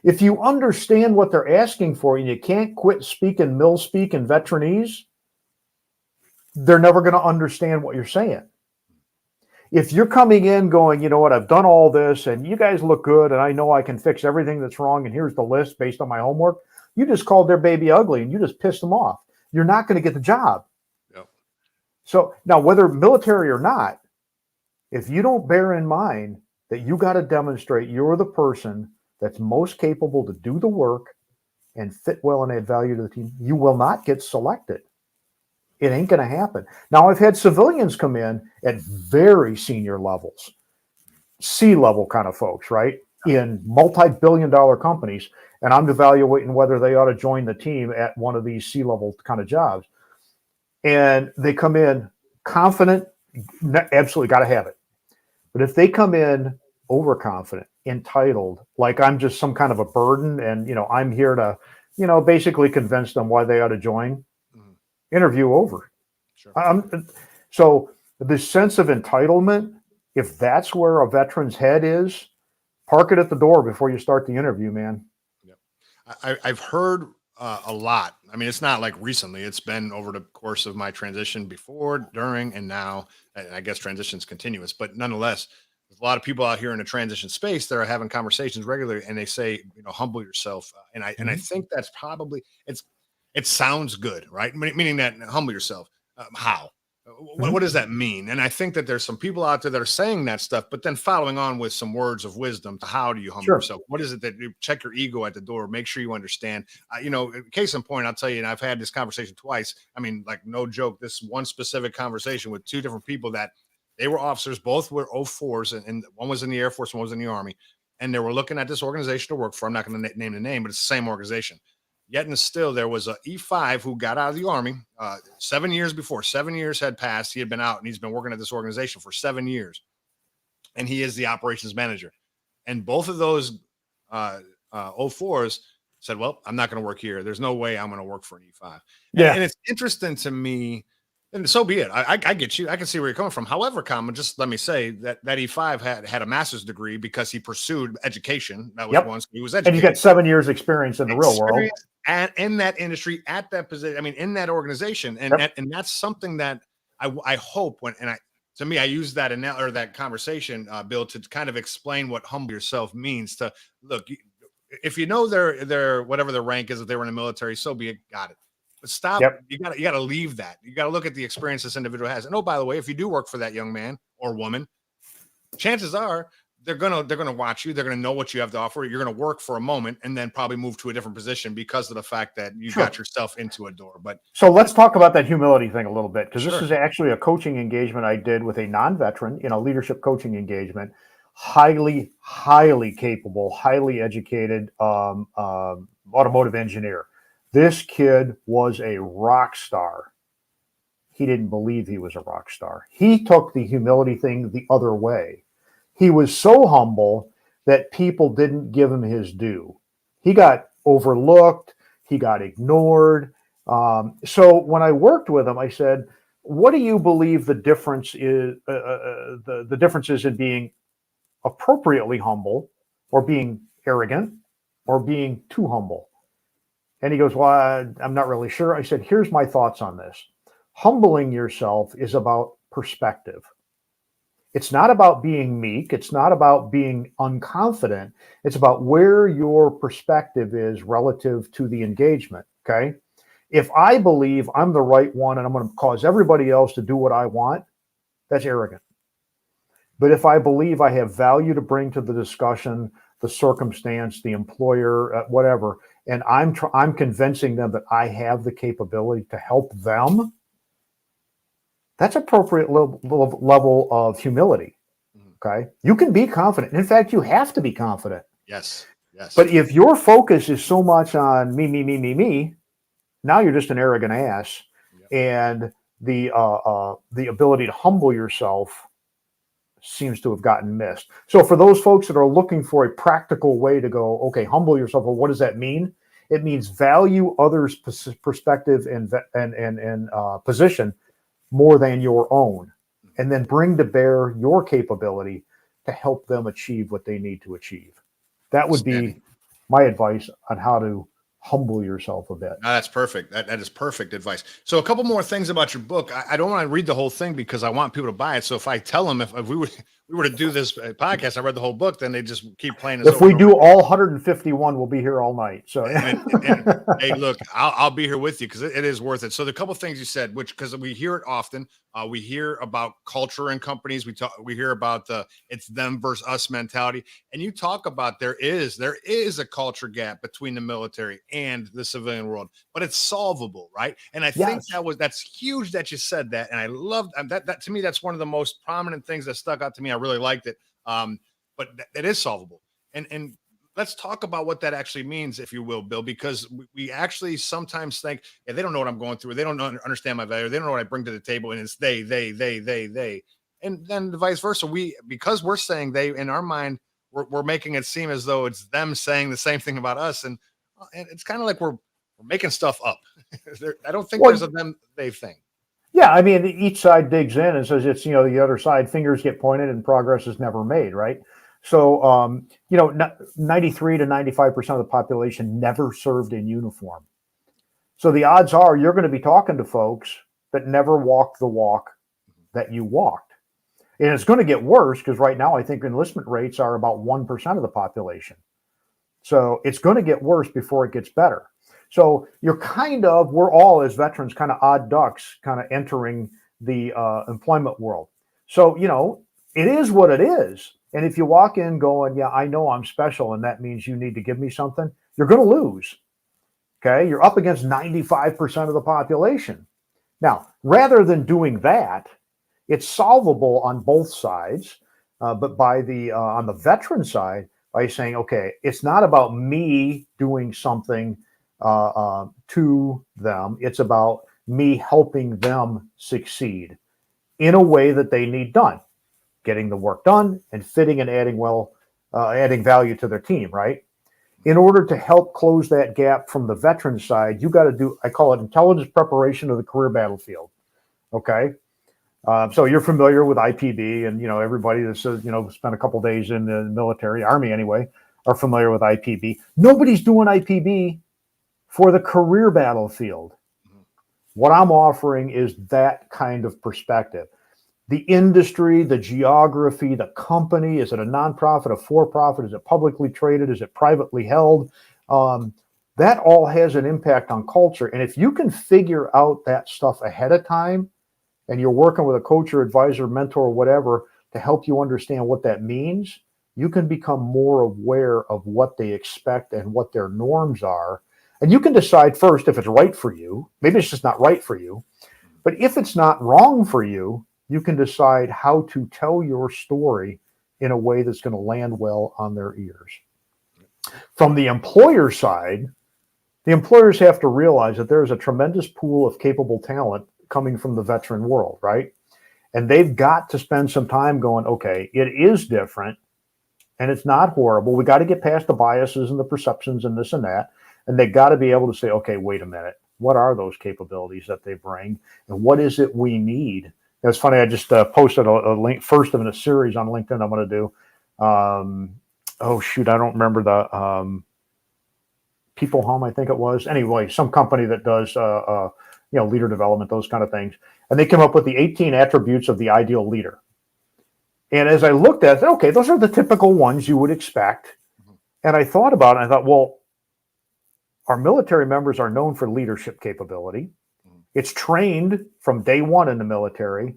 If you understand what they're asking for and you can't quit speaking mill speak and veteranese, they're never going to understand what you're saying. If you're coming in going, you know what, I've done all this and you guys look good and I know I can fix everything that's wrong and here's the list based on my homework, you just called their baby ugly and you just pissed them off. You're not going to get the job. Yep. So now, whether military or not, if you don't bear in mind that you got to demonstrate you're the person that's most capable to do the work and fit well and add value to the team, you will not get selected. It ain't going to happen. Now, I've had civilians come in at very senior levels, C-level kind of folks, right, in multi-billion-dollar companies, and I'm evaluating whether they ought to join the team at one of these C-level kind of jobs. and they come in confident, absolutely got to have it. But if they come in overconfident, entitled, like I'm just some kind of a burden, and I'm here to, basically convince them why they ought to join, interview over. Sure. So the sense of entitlement, if that's where a veteran's head is, park it at the door before you start the interview, man. Yep. I've heard a lot. I mean, it's not like recently. It's been over the course of my transition before, during, and now. And I guess transition's continuous, but nonetheless, there's a lot of people out here in the transition space that are having conversations regularly, and they say, humble yourself. And I think that's probably it sounds good, right? Meaning that humble yourself. How? What does that mean? And I think that there's some people out there that are saying that stuff, but then following on with some words of wisdom to how do you humble yourself? What is it that you check your ego at the door? Make sure you understand. Case in point, I'll tell you, and I've had this conversation twice. I mean, like no joke, this one specific conversation with two different people that they were officers, both were 04s, and one was in the Air Force, one was in the Army, and they were looking at this organization to work for. I'm not going to name the name, but it's the same organization. Yet and still, there was a E5 who got out of the Army 7 years before. 7 years had passed. He had been out, and he's been working at this organization for 7 years. And he is the operations manager. And both of those 04s said, well, I'm not going to work here. There's no way I'm going to work for an E5. And it's interesting to me, and so be it. I get you. I can see where you're coming from. However, just let me say that E5 had a master's degree because he pursued education. That was once he was educated. And he's got 7 years experience in the real world. And in that industry, at that position, I mean, in that organization, and that's something that I hope to me, I use that or that conversation, Bill, to kind of explain what humble yourself means. To look, if you know their whatever their rank is, if they were in the military, so be it. Got it. But stop. You got to leave that. You got to look at the experience this individual has. And by the way, if you do work for that young man or woman, chances are they're gonna watch you. They're gonna know what you have to offer. You're gonna work for a moment and then probably move to a different position because of the fact that you got yourself into a door. But so let's talk about that humility thing a little bit, because this is actually a coaching engagement I did with a non-veteran, leadership coaching engagement, highly capable, highly educated automotive engineer. This kid was a rock star. He didn't believe he was a rock star. He took the humility thing the other way. He was so humble that people didn't give him his due. He got overlooked. He got ignored. So when I worked with him, I said, what do you believe the difference is, the differences in being appropriately humble or being arrogant or being too humble? And he goes, well, I'm not really sure. I said, here's my thoughts on this. Humbling yourself is about perspective. It's not about being meek. It's not about being unconfident. It's about where your perspective is relative to the engagement, okay? If I believe I'm the right one and I'm going to cause everybody else to do what I want, that's arrogant. But if I believe I have value to bring to the discussion, the circumstance, the employer, whatever, and I'm convincing them that I have the capability to help them, that's appropriate level of humility. Okay. You can be confident. In fact, you have to be confident. Yes. But if your focus is so much on me, now you're just an arrogant ass. And the ability to humble yourself seems to have gotten missed. So for those folks that are looking for a practical way to go, okay, humble yourself. Well, what does that mean? It means value others' perspective and position more than your own, and then bring to bear your capability to help them achieve what they need to achieve. That would be my advice on how to humble yourself a bit. No, that's perfect. That is perfect advice. So a couple more things about your book. I don't want to read the whole thing because I want people to buy it. So if I tell them, if we were to do this podcast, I read the whole book, then they just keep playing this. If we do all 151, we'll be here all night. So and hey, look, I'll be here with you because it is worth it. So the couple of things you said, which because we hear it often, we hear about culture in companies. We hear about the it's them versus us mentality, and you talk about there is a culture gap between the military and the civilian world, but it's solvable, right? And I think that's huge that you said that, and I love that. To me, that's one of the most prominent things that stuck out to me. I really liked it, but it is solvable. And let's talk about what that actually means, if you will, Bill, because we actually sometimes think, yeah, they don't know what I'm going through. They don't understand my value. They don't know what I bring to the table. And it's they. And then the vice versa. Because we're saying they, in our mind, we're making it seem as though it's them saying the same thing about us. And it's kind of like we're making stuff up. I don't think there's a them, they thing. Yeah, I mean, each side digs in and says it's, the other side, fingers get pointed and progress is never made, right? So, 93 to 95% of the population never served in uniform. So the odds are you're going to be talking to folks that never walked the walk that you walked. And it's going to get worse because right now I think enlistment rates are about 1% of the population. So it's going to get worse before it gets better. So we're all as veterans kind of odd ducks kind of entering the employment world. So, it is what it is. And if you walk in going, yeah, I know I'm special, and that means you need to give me something, you're going to lose. Okay. You're up against 95% of the population. Now, rather than doing that, it's solvable on both sides. But on the veteran side, by saying, okay, it's not about me doing something to them. It's about me helping them succeed in a way that they need done, getting the work done and fitting and adding value to their team, right? In order to help close that gap from the veteran side, you got to do, I call it intelligence preparation of the career battlefield. Okay. So you're familiar with IPB, and everybody that's spent a couple days in the military, Army anyway, are familiar with IPB. Nobody's doing IPB for the career battlefield. What I'm offering is that kind of perspective. The industry, the geography, the company, is it a nonprofit, a for-profit, is it publicly traded, is it privately held? That all has an impact on culture. And if you can figure out that stuff ahead of time, and you're working with a coach or advisor, mentor, or whatever, to help you understand what that means, you can become more aware of what they expect and what their norms are. And you can decide first if it's right for you. Maybe it's just not right for you. But if it's not wrong for you, you can decide how to tell your story in a way that's going to land well on their ears. From the employer side, the employers have to realize that there's a tremendous pool of capable talent coming from the veteran world, right? And they've got to spend some time going, okay, it is different and it's not horrible. We got to get past the biases and the perceptions and this and that. And they got to be able to say, okay, wait a minute. What are those capabilities that they bring? And what is it we need? It's funny. I just posted a link, first of in a series on LinkedIn I'm going to do. Oh, shoot. I don't remember the People Home, I think it was. Anyway, some company that does leader development, those kind of things. And they came up with the 18 attributes of the ideal leader. And as I looked at it, okay, those are the typical ones you would expect. And I thought about it, and I thought, well, our military members are known for leadership capability. It's trained from day one in the military.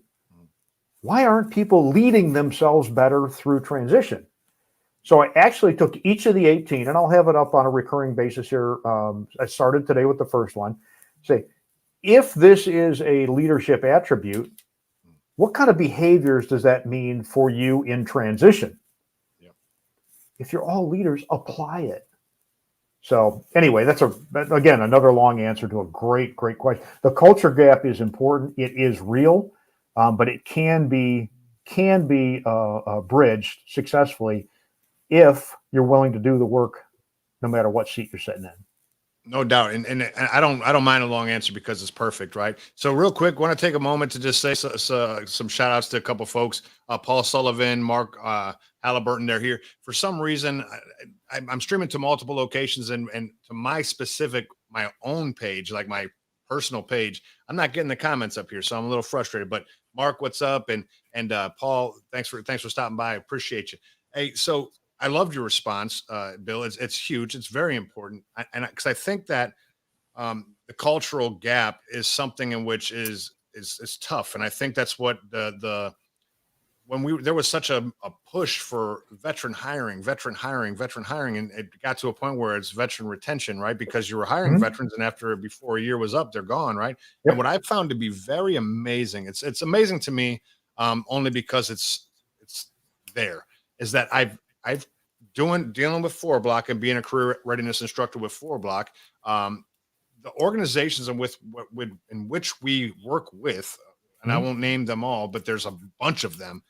Why aren't people leading themselves better through transition? So I actually took each of the 18, and I'll have it up on a recurring basis here. I started today with the first one. Say, if this is a leadership attribute, what kind of behaviors does that mean for you in transition? Yeah. If you're all leaders, apply it. So anyway, that's again another long answer to a great question. The culture gap is important. It is real, but it can be bridged successfully if you're willing to do the work, no matter what seat you're sitting in. No doubt. And I don't mind a long answer because it's perfect, right? So real quick, want to take a moment to just say some shout outs to a couple folks, Paul Sullivan, Mark Halliburton, they're here. For some reason, I'm streaming to multiple locations and to my own page, like my personal page, I'm not getting the comments up here. So I'm a little frustrated, but Mark, what's up? And Paul, thanks for stopping by. I appreciate you. Hey, so I loved your response, Bill. It's huge. It's very important. Because I think that the cultural gap is something in which is tough. And I think that's what there was such a push for veteran hiring, and it got to a point where it's veteran retention, right? Because you were hiring veterans, and before a year was up, they're gone, right? Yep. And what I found to be very amazing, it's amazing to me, only because it's there, is that I've dealing with 4-block and being a career readiness instructor with 4-block, the organizations in which we work with, and I won't name them all, but there's a bunch of them.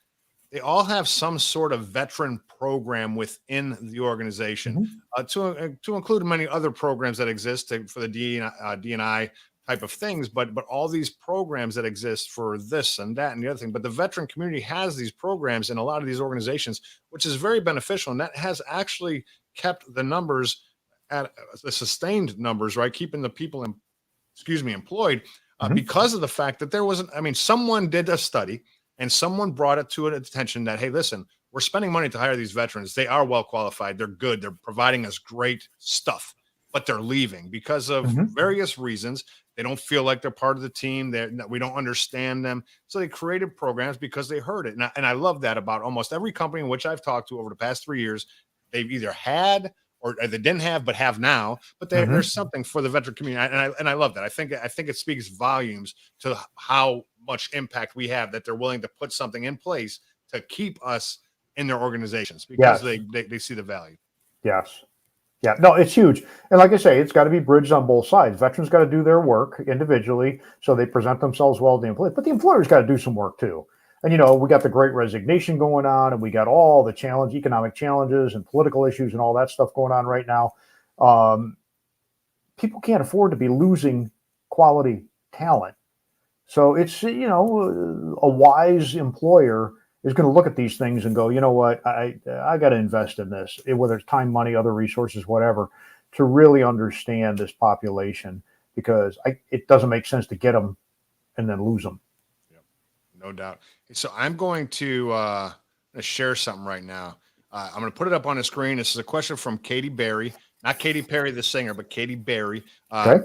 They all have some sort of veteran program within the organization, to include many other programs that exist for the D&I type of things. But all these programs that exist for this and that and the other thing. But the veteran community has these programs in a lot of these organizations, which is very beneficial, and that has actually kept the numbers at the sustained numbers, right? Keeping the people employed, because of the fact that there wasn't. I mean, someone did a study. And someone brought it to an attention that, hey, listen, we're spending money to hire these veterans. They are well qualified. They're good. They're providing us great stuff, but they're leaving because of various reasons. They don't feel like they're part of the team. We don't understand them. So they created programs because they heard it. And I love that about almost every company in which I've talked to over the past 3 years. They've either had or they didn't have, but have now. But there's something for the veteran community, and I love that. I think it speaks volumes to how much impact we have that they're willing to put something in place to keep us in their organizations because they see the value. Yes. Yeah. No, it's huge. And like I say, it's got to be bridged on both sides. Veterans got to do their work individually so they present themselves well to the employer, but the employer's got to do some work too. And, we got the great resignation going on, and we got all the economic challenges and political issues and all that stuff going on right now. People can't afford to be losing quality talent. So it's, a wise employer is going to look at these things and go, you know what, I got to invest in this, whether it's time, money, other resources, whatever, to really understand this population, because it doesn't make sense to get them and then lose them. No doubt. So I'm going to share something right now. I'm going to put it up on the screen. This is a question from Katie Berry, not Katy Perry, the singer, but Katie Berry. Okay. I'm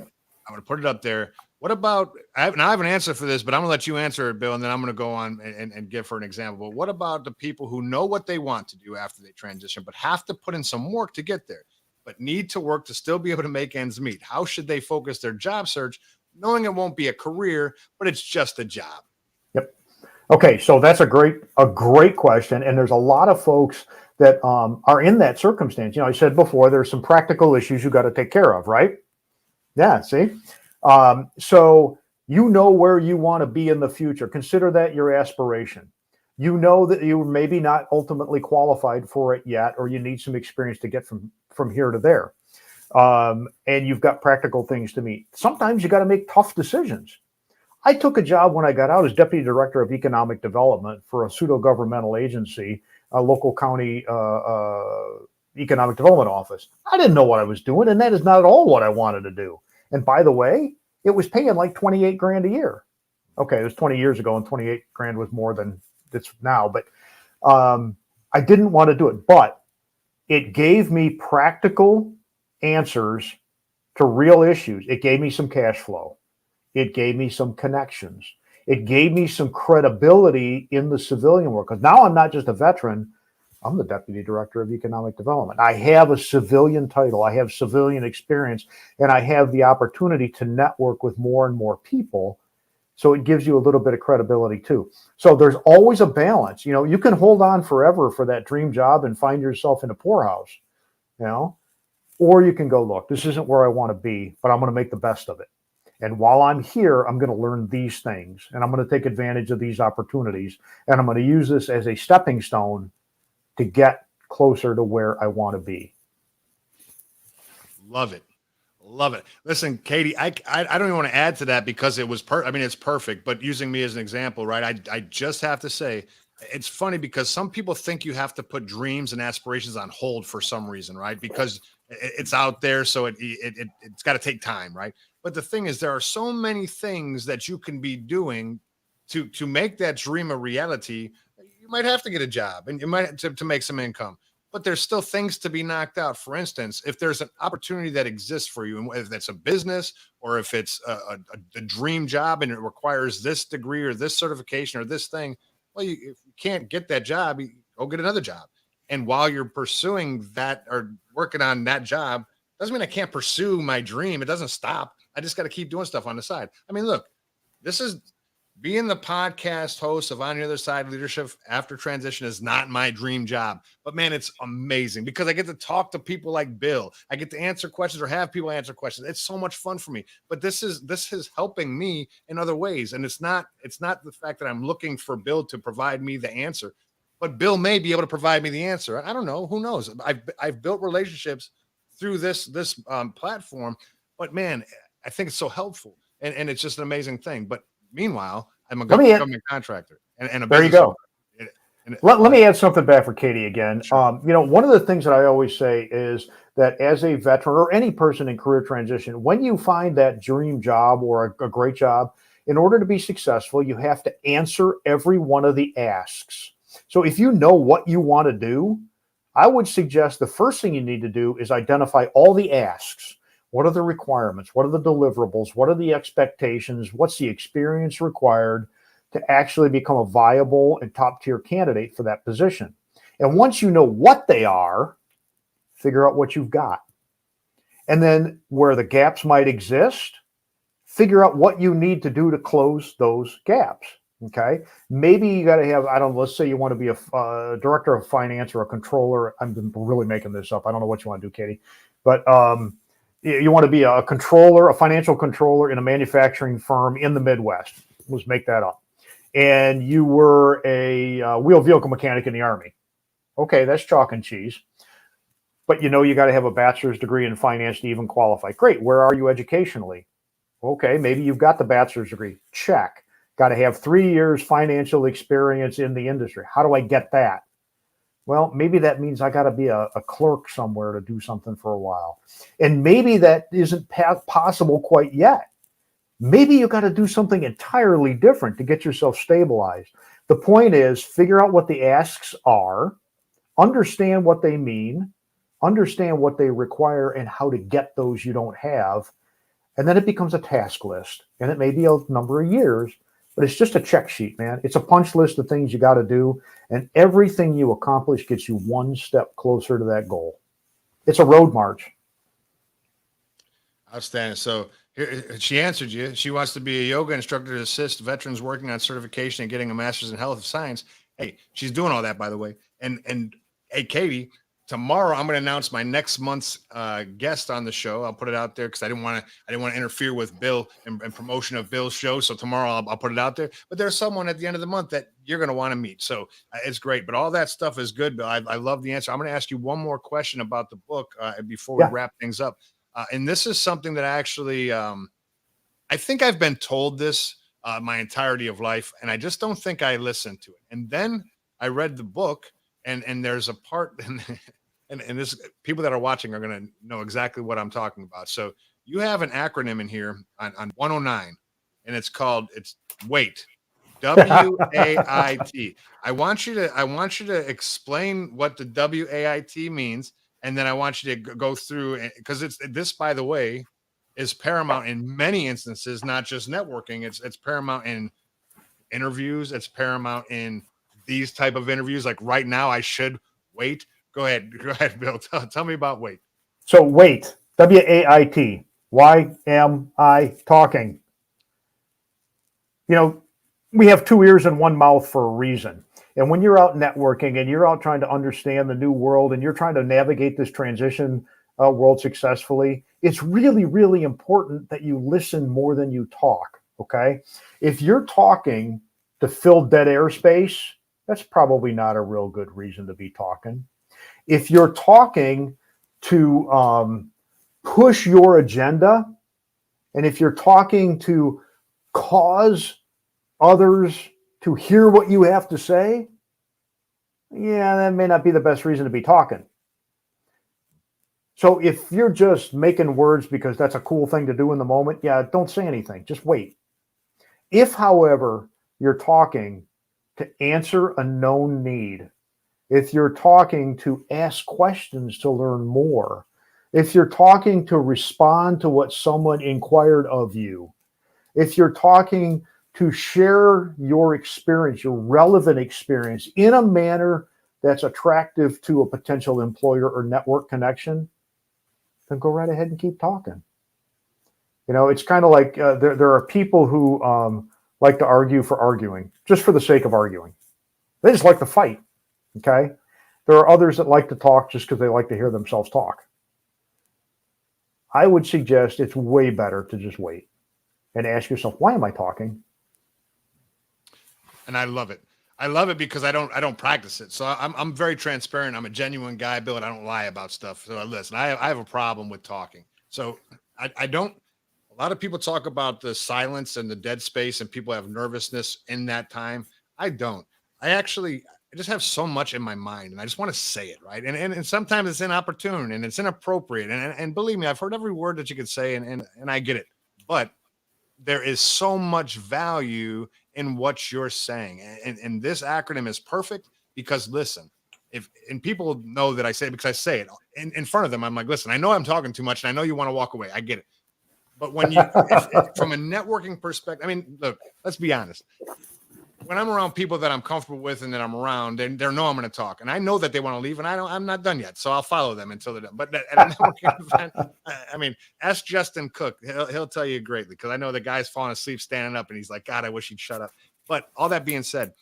going to put it up there. What about, I have an answer for this, but I'm going to let you answer it, Bill, and then I'm going to go on and give her an example. But what about the people who know what they want to do after they transition, but have to put in some work to get there, but need to work to still be able to make ends meet? How should they focus their job search, knowing it won't be a career, but it's just a job? Yep. Okay, so that's a great question, and there's a lot of folks that are in that circumstance. I said before, there's some practical issues you got to take care of, right? Yeah, see? So where you want to be in the future. Consider that your aspiration. That you're maybe not ultimately qualified for it yet, or you need some experience to get from here to there. And you've got practical things to meet. Sometimes you got to make tough decisions. I took a job when I got out as Deputy Director of Economic Development for a pseudo-governmental agency, a local county economic development office. I didn't know what I was doing, and that is not at all what I wanted to do. And by the way, it was paying like $28,000 a year. Okay, it was 20 years ago, and $28,000 was more than it's now. But I didn't want to do it. But it gave me practical answers to real issues. It gave me some cash flow. It gave me some connections. It gave me some credibility in the civilian world. Because now I'm not just a veteran. I'm the Deputy Director of Economic Development. I have a civilian title. I have civilian experience. And I have the opportunity to network with more and more people. So it gives you a little bit of credibility too. So there's always a balance. You can hold on forever for that dream job and find yourself in a poorhouse, or you can go, look, this isn't where I want to be, but I'm going to make the best of it. And while I'm here, I'm going to learn these things, and I'm going to take advantage of these opportunities, and I'm going to use this as a stepping stone to get closer to where I want to be. Love it. Love it. Listen, Katie, I don't even want to add to that because it was it's perfect, but using me as an example, right? I just have to say, it's funny because some people think you have to put dreams and aspirations on hold for some reason, right? Because it's out there. So it's got to take time, right? But the thing is, there are so many things that you can be doing to make that dream a reality. You might have to get a job and you might to make some income, but there's still things to be knocked out. For instance, if there's an opportunity that exists for you, and if that's a business or if it's a dream job and it requires this degree or this certification or this thing, well, if you can't get that job, you go get another job. And while you're pursuing that or working on that job, doesn't mean I can't pursue my dream. It doesn't stop. I just got to keep doing stuff on the side. I mean, look, this is being the podcast host of On the Other Side Leadership After Transition is not my dream job, but man, it's amazing because I get to talk to people like Bill. I get to answer questions or have people answer questions. It's so much fun for me. But this is helping me in other ways, and it's not the fact that I'm looking for Bill to provide me the answer, but Bill may be able to provide me the answer. I don't know. Who knows? I've built relationships through this platform, but man, I think it's so helpful, and it's just an amazing thing. But meanwhile, I'm a government contractor and a there you business go. owner. Let me add something back for Katie again. Sure. One of the things that I always say is that as a veteran or any person in career transition, when you find that dream job or a great job, in order to be successful, you have to answer every one of the asks. So if you know what you want to do, I would suggest the first thing you need to do is identify all the asks. What are the requirements? What are the deliverables? What are the expectations? What's the experience required to actually become a viable and top tier candidate for that position? And once you know what they are, figure out what you've got. And then where the gaps might exist, figure out what you need to do to close those gaps. Okay. Maybe you got to have, I don't know, let's say you want to be a director of finance or a controller. I'm really making this up. I don't know what you want to do, Katie, but you want to be a controller, a financial controller in a manufacturing firm in the Midwest. Let's make that up. And you were a wheeled vehicle mechanic in the Army. Okay, that's chalk and cheese. But you got to have a bachelor's degree in finance to even qualify. Great. Where are you educationally? Okay, maybe you've got the bachelor's degree. Check. Got to have 3 years financial experience in the industry. How do I get that? Well, maybe that means I got to be a clerk somewhere to do something for a while. And maybe that isn't possible quite yet. Maybe you got to do something entirely different to get yourself stabilized. The point is, figure out what the asks are, understand what they mean, understand what they require and how to get those you don't have. And then it becomes a task list. And it may be a number of years, but it's just a check sheet, man. It's a punch list of things you got to do. And everything you accomplish gets you one step closer to that goal. It's a road march. Outstanding. So here, she answered you. She wants to be a yoga instructor to assist veterans working on certification and getting a master's in health science. Hey, she's doing all that, by the way. And hey, Katie, tomorrow I'm going to announce my next month's guest on the show. I'll put it out there because I didn't want to interfere with Bill and promotion of Bill's show. So tomorrow I'll put it out there. But there's someone at the end of the month that you're going to want to meet. So it's great. But all that stuff is good, Bill. I love the answer. I'm going to ask you one more question about the book before we wrap things up. And this is something that actually, I think I've been told this my entirety of life, and I just don't think I listened to it. And then I read the book, and there's a part, and this people that are watching are going to know exactly what I'm talking about. So you have an acronym in here on 109, and it's WAIT. WAIT. I want you to explain what the WAIT means. And then I want you to go through, because this, by the way, is paramount in many instances, not just networking. It's paramount in interviews. It's paramount in these type of interviews. Like right now, I should wait. Go ahead, Bill. Tell me about WAIT. So WAIT, WAIT. Why am I talking? We have 2 ears and 1 mouth for a reason. And when you're out networking and you're out trying to understand the new world and you're trying to navigate this transition world successfully, it's really, really important that you listen more than you talk, okay? If you're talking to fill dead airspace, that's probably not a real good reason to be talking. If you're talking to push your agenda, and if you're talking to cause others to hear what you have to say, that may not be the best reason to be talking. So if you're just making words because that's a cool thing to do in the moment, don't say anything. Just wait. If, however, you're talking to answer a known need, if you're talking to ask questions to learn more, if you're talking to respond to what someone inquired of you, if you're talking to share your experience, your relevant experience in a manner that's attractive to a potential employer or network connection, then go right ahead and keep talking. It's kind of like there are people who like to argue for arguing, just for the sake of arguing. They just like to fight. Okay. There are others that like to talk just because they like to hear themselves talk. I would suggest it's way better to just wait and ask yourself, why am I talking? And I love it. I love it because I don't practice it. So I'm very transparent. I'm a genuine guy, Bill, and I don't lie about stuff. So listen, I have a problem with talking. So I don't. A lot of people talk about the silence and the dead space, and people have nervousness in that time. I don't. I just have so much in my mind, and I just want to say it, right. And sometimes it's inopportune and it's inappropriate. And believe me, I've heard every word that you could say, and I get it. But there is so much value in what you're saying. And this acronym is perfect because listen, and people know that I say it because I say it in front of them. I'm like, listen, I know I'm talking too much and I know you want to walk away. I get it. But when from a networking perspective, I mean, look, let's be honest. When I'm around people that I'm comfortable with and that I'm around, they know I'm going to talk, and I know that they want to leave, and I'm not done yet, so I'll follow them until they're done. But at a networking event, I mean, ask Justin Cook; he'll tell you greatly because I know the guy's falling asleep standing up, and he's like, God, I wish he'd shut up. But all that being said,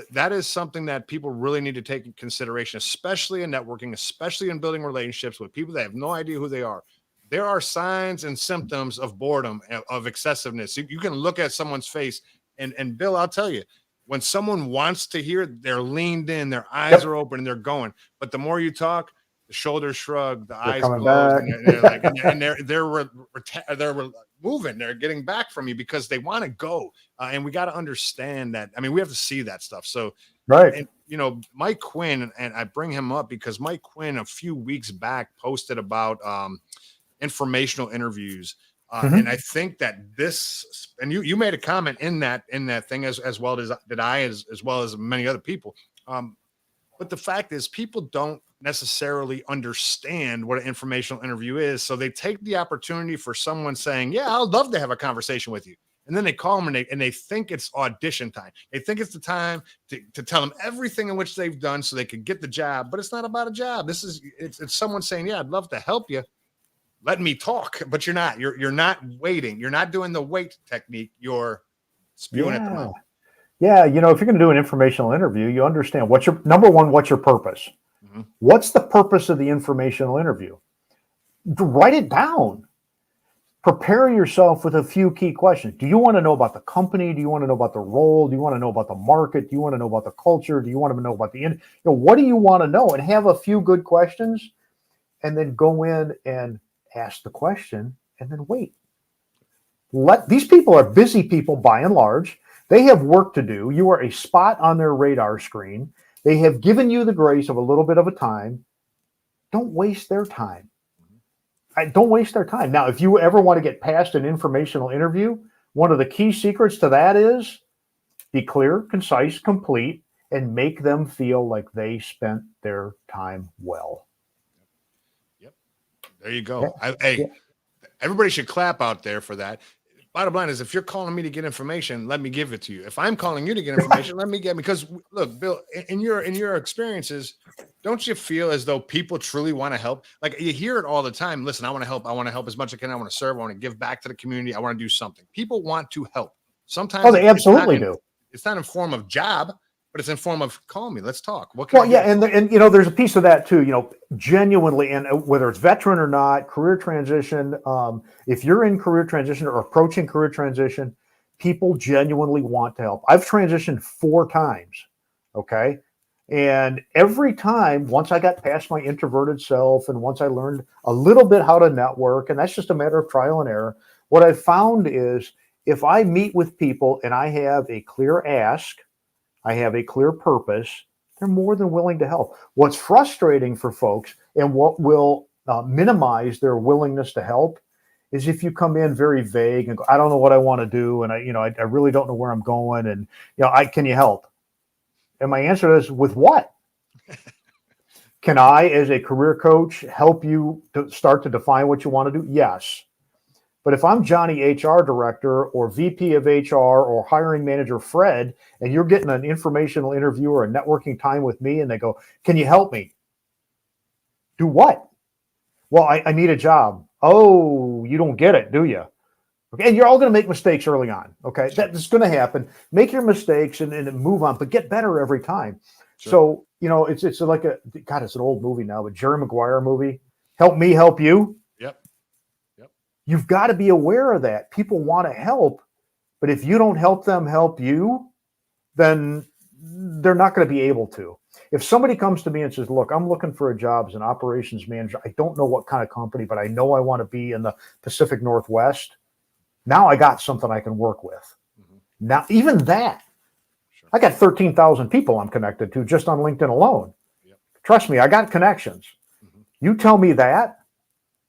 that is something that people really need to take in consideration, especially in networking, especially in building relationships with people that have no idea who they are. There are signs and symptoms of boredom, of excessiveness. You can look at someone's face, and Bill, I'll tell you. When someone wants to hear, they're leaned in, their eyes are open, and they're going. But the more you talk, the shoulders shrug, the eyes closed, and they're like, and they're moving, they're getting back from you because they want to go. And we got to understand that. I mean, we have to see that stuff. So, right. And you know, Mike Quinn, and I bring him up because Mike Quinn a few weeks back posted about informational interviews. And I think that this, and you made a comment in that thing as well as did I, as well as many other people. But the fact is, people don't necessarily understand what an informational interview is. So they take the opportunity for someone saying, yeah, I'd love to have a conversation with you. And then they call them and they think it's audition time. They think it's the time to tell them everything in which they've done so they could get the job. But it's not about a job. It's someone saying, yeah, I'd love to help you. Let me talk, but you're not waiting. You're not doing the wait technique. You're spewing at the mouth. Yeah. You know, if you're going to do an informational interview, you understand what's your purpose? Mm-hmm. What's the purpose of the informational interview? Write it down. Prepare yourself with a few key questions. Do you want to know about the company? Do you want to know about the role? Do you want to know about the market? Do you want to know about the culture? Do you want to know about what do you want to know? And have a few good questions, and then go in and ask the question and then wait. These people are busy people by and large. They have work to do. You are a spot on their radar screen. They have given you the grace of a little bit of a time. Don't waste their time. Don't waste their time. Now, if you ever want to get past an informational interview, one of the key secrets to that is be clear, concise, complete, and make them feel like they spent their time well. There you go. Everybody should clap out there for that. Bottom line is, if you're calling me to get information, let me give it to you. If I'm calling you to get information, let me get, because look, Bill, in your experiences, don't you feel as though people truly want to help? Like, you hear it all the time. Listen, I want to help. I want to help as much as I can. I want to serve. I want to give back to the community. I want to do something. People want to help. Sometimes they absolutely do. It's not in form of job, but it's in form of call me. Let's talk. And you know, there's a piece of that too. You know, genuinely, and whether it's veteran or not, career transition. If you're in career transition or approaching career transition, people genuinely want to help. I've transitioned 4 times. Okay. And every time, once I got past my introverted self and once I learned a little bit how to network, and that's just a matter of trial and error, what I've found is if I meet with people and I have a clear ask, I have a clear purpose, they're more than willing to help. What's frustrating for folks and what will minimize their willingness to help is if you come in very vague and go, I don't know what I want to do. And I really don't know where I'm going. And, can you help? And my answer is, with what? Can I, as a career coach, help you to start to define what you want to do? Yes. But if I'm Johnny HR director or VP of HR or hiring manager Fred, and you're getting an informational interview or a networking time with me, and they go, can you help me? Do what? Well, I need a job. Oh, you don't get it, do you? Okay, and you're all going to make mistakes early on. Okay, that's going to happen. Make your mistakes and move on, but get better every time. Sure. So it's like it's an old movie now, but Jerry Maguire movie. Help me, help you. Yep. You've got to be aware of that. People want to help, but if you don't help them help you, then they're not going to be able to. If somebody comes to me and says, look, I'm looking for a job as an operations manager. I don't know what kind of company, but I know I want to be in the Pacific Northwest. Now I got something I can work with. Mm-hmm. Now, even that, sure. I got 13,000 people I'm connected to just on LinkedIn alone. Yep. Trust me, I got connections. Mm-hmm. You tell me that,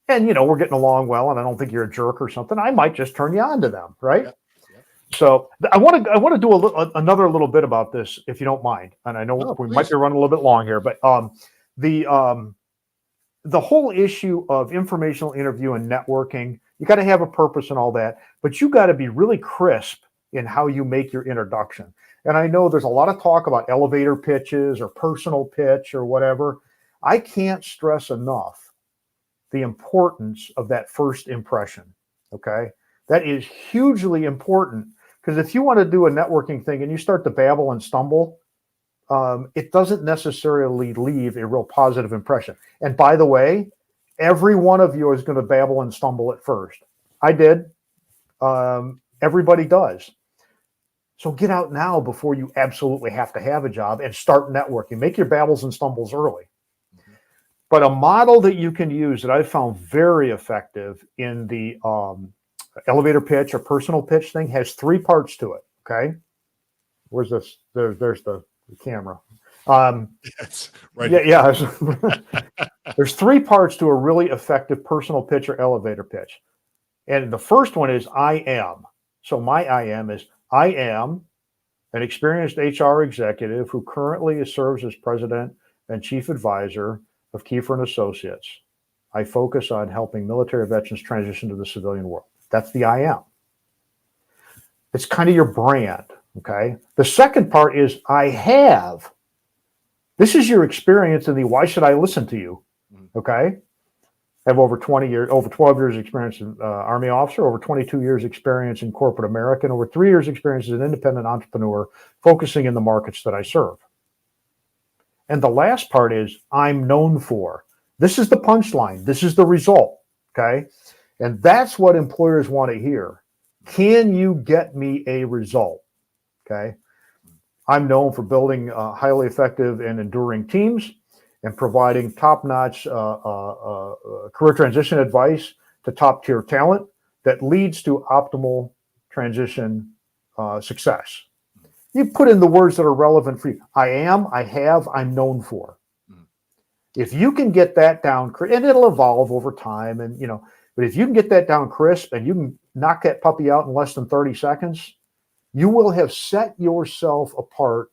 and we're getting along well, and I don't think you're a jerk or something, I might just turn you on to them, right? Yep. So I want to do another little bit about this, if you don't mind. And I know we might be running a little bit long here, but the whole issue of informational interview and networking, you got to have a purpose and all that, but you got to be really crisp in how you make your introduction. And I know there's a lot of talk about elevator pitches or personal pitch or whatever. I can't stress enough the importance of that first impression. Okay, that is hugely important. Because if you want to do a networking thing and you start to babble and stumble, it doesn't necessarily leave a real positive impression. And by the way, every one of you is going to babble and stumble at first. I did. Everybody does. So get out now before you absolutely have to have a job and start networking. Make your babbles and stumbles early. Mm-hmm. But a model that you can use that I found very effective in the elevator pitch or personal pitch thing has 3 parts to it. Okay. Where's this? There's the camera. Yes, right. Yeah. There's 3 parts to a really effective personal pitch or elevator pitch. And the first one is I am. So my I am is I am an experienced HR executive who currently serves as president and chief advisor of Kieffer and Associates. I focus on helping military veterans transition to the civilian world. That's the I am. It's kind of your brand, okay? The second part is I have. This is your experience in the why should I listen to you, okay? I have over 12 years experience as Army officer, over 22 years experience in corporate America, and over 3 years experience as an independent entrepreneur focusing in the markets that I serve. And the last part is I'm known for. This is the punchline. This is the result, okay? And that's what employers want to hear. Can you get me a result? Okay. I'm known for building highly effective and enduring teams and providing top-notch career transition advice to top-tier talent that leads to optimal transition success. You put in the words that are relevant for you. I am, I have, I'm known for. If you can get that down, and it'll evolve over time, and but if you can get that down crisp and you can knock that puppy out in less than 30 seconds, you will have set yourself apart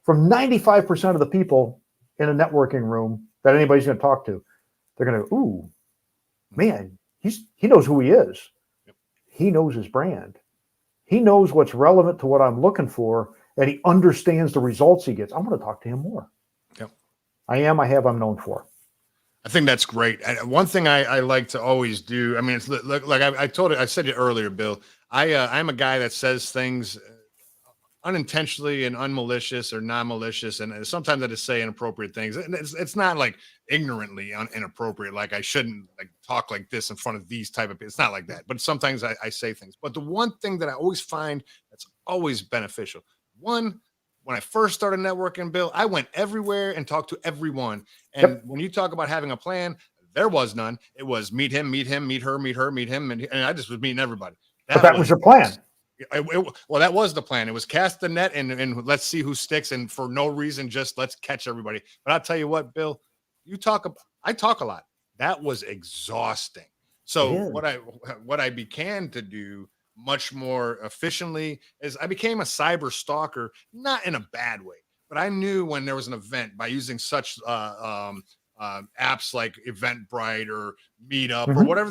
from 95% of the people in a networking room that anybody's going to talk to. They're going to, ooh, man, he knows who he is. Yep. He knows his brand. He knows what's relevant to what I'm looking for, and he understands the results he gets. I'm going to talk to him more. Yep. I am, I have, I'm known for. I think that's great. And one thing I like to always do, I mean, it's like I said it earlier, Bill, I'm a guy that says things unintentionally and unmalicious or non-malicious. And sometimes I just say inappropriate things. And it's not like ignorantly inappropriate. Like I shouldn't like talk like this in front of these type of people. It's not like that, but sometimes I say things. But the one thing that I always find that's always beneficial, when I first started networking, Bill, I went everywhere and talked to everyone. And when you talk about having a plan, there was none. It was meet him, meet her, meet her, meet him. And I just was meeting everybody. That was your plan. Well, that was the plan. It was cast the net and let's see who sticks. And for no reason, just let's catch everybody. But I'll tell you what, Bill, I talk a lot. That was exhausting. So what I began to do much more efficiently is I became a cyber stalker, not in a bad way, but I knew when there was an event by using such apps like Eventbrite or Meetup or whenever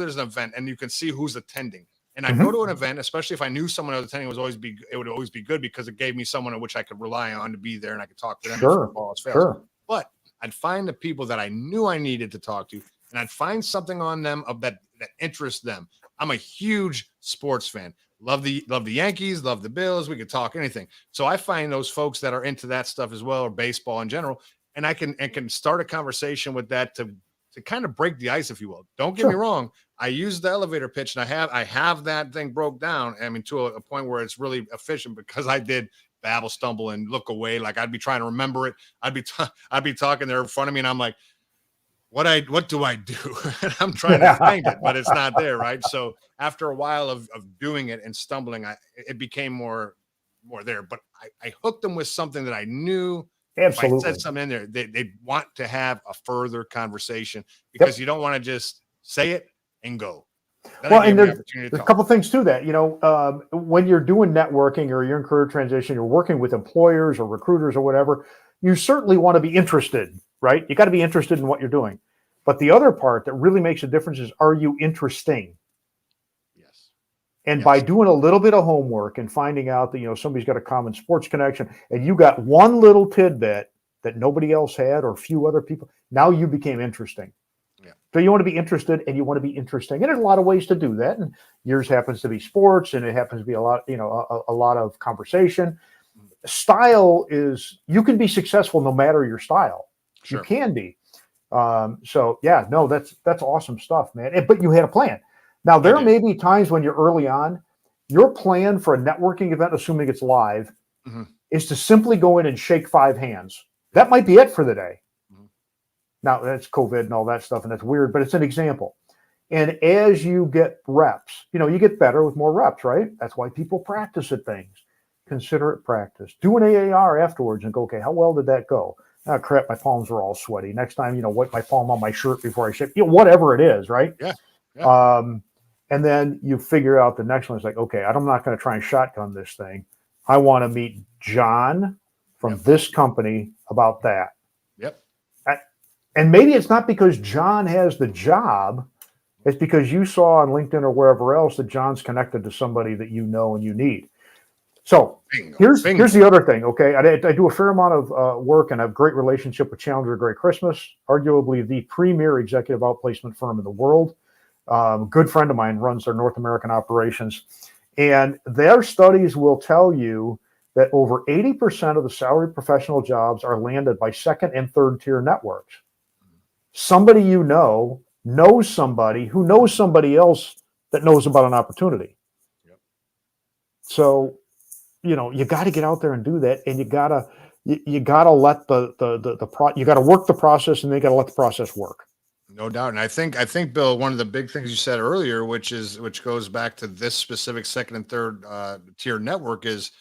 there's an event and you can see who's attending. And I go to an event, especially if I knew someone who was attending, it would always be good because it gave me someone in which I could rely on to be there and I could talk to them. Sure. But I'd find the people that I knew I needed to talk to, and I'd find something on them that interests them. I'm a huge sports fan. Love the Yankees, love the Bills. We could talk anything. So I find those folks that are into that stuff as well, or baseball in general, and I can start a conversation with that to kind of break the ice, if you will. Don't get me wrong. I use the elevator pitch, and I have that thing broke down. I mean, to a point where it's really efficient, because I did babble, stumble, and look away. Like I'd be trying to remember it. I'd be talking there in front of me, and I'm like, what do I do? And I'm trying to find it, but it's not there, right? So after a while of doing it and stumbling, it became more there. But I hooked them with something that I knew. Absolutely. If I said something in there, they'd want to have a further conversation, because you don't want to just say it and go. Well, and there's a couple things to that. When you're doing networking or you're in career transition, you're working with employers or recruiters or whatever, you certainly want to be interested, right? You got to be interested in what you're doing. But the other part that really makes a difference is, are you interesting? Yes. And by doing a little bit of homework and finding out that, somebody's got a common sports connection and you got one little tidbit that nobody else had or few other people, now you became interesting. Yeah. So you want to be interested and you want to be interesting. And there's a lot of ways to do that. And yours happens to be sports, and it happens to be a lot, a lot of conversation. Style is, you can be successful no matter your style. Sure. You can be. That's awesome stuff, man. But you had a plan. Now, there may be times when you're early on, your plan for a networking event, assuming it's live, is to simply go in and shake 5 hands. That might be it for the day. Now, that's COVID and all that stuff, and that's weird, but it's an example. And as you get reps, you get better with more reps, right? That's why people practice at things. Consider it practice. Do an AAR afterwards and go, okay, how well did that go? Oh, crap, my palms were all sweaty. Next time, wipe my palm on my shirt before I shake, whatever it is, right? Yeah. And then you figure out the next one is like, okay, I'm not going to try and shotgun this thing. I want to meet John from this company about that. Yep. And maybe it's not because John has the job. It's because you saw on LinkedIn or wherever else that John's connected to somebody that you know and you need. So here's the other thing, okay? I do a fair amount of work and I have a great relationship with Challenger Great Christmas, arguably the premier executive outplacement firm in the world. Good friend of mine runs their North American operations. And their studies will tell you that over 80% of the salaried professional jobs are landed by second and third tier networks. Somebody knows somebody who knows somebody else that knows about an opportunity. Yep. So, you got to get out there and do that, and you gotta let you got to work the process, and they got to let the process work. No doubt. And I think, Bill, one of the big things you said earlier, which goes back to this specific second and third tier network, is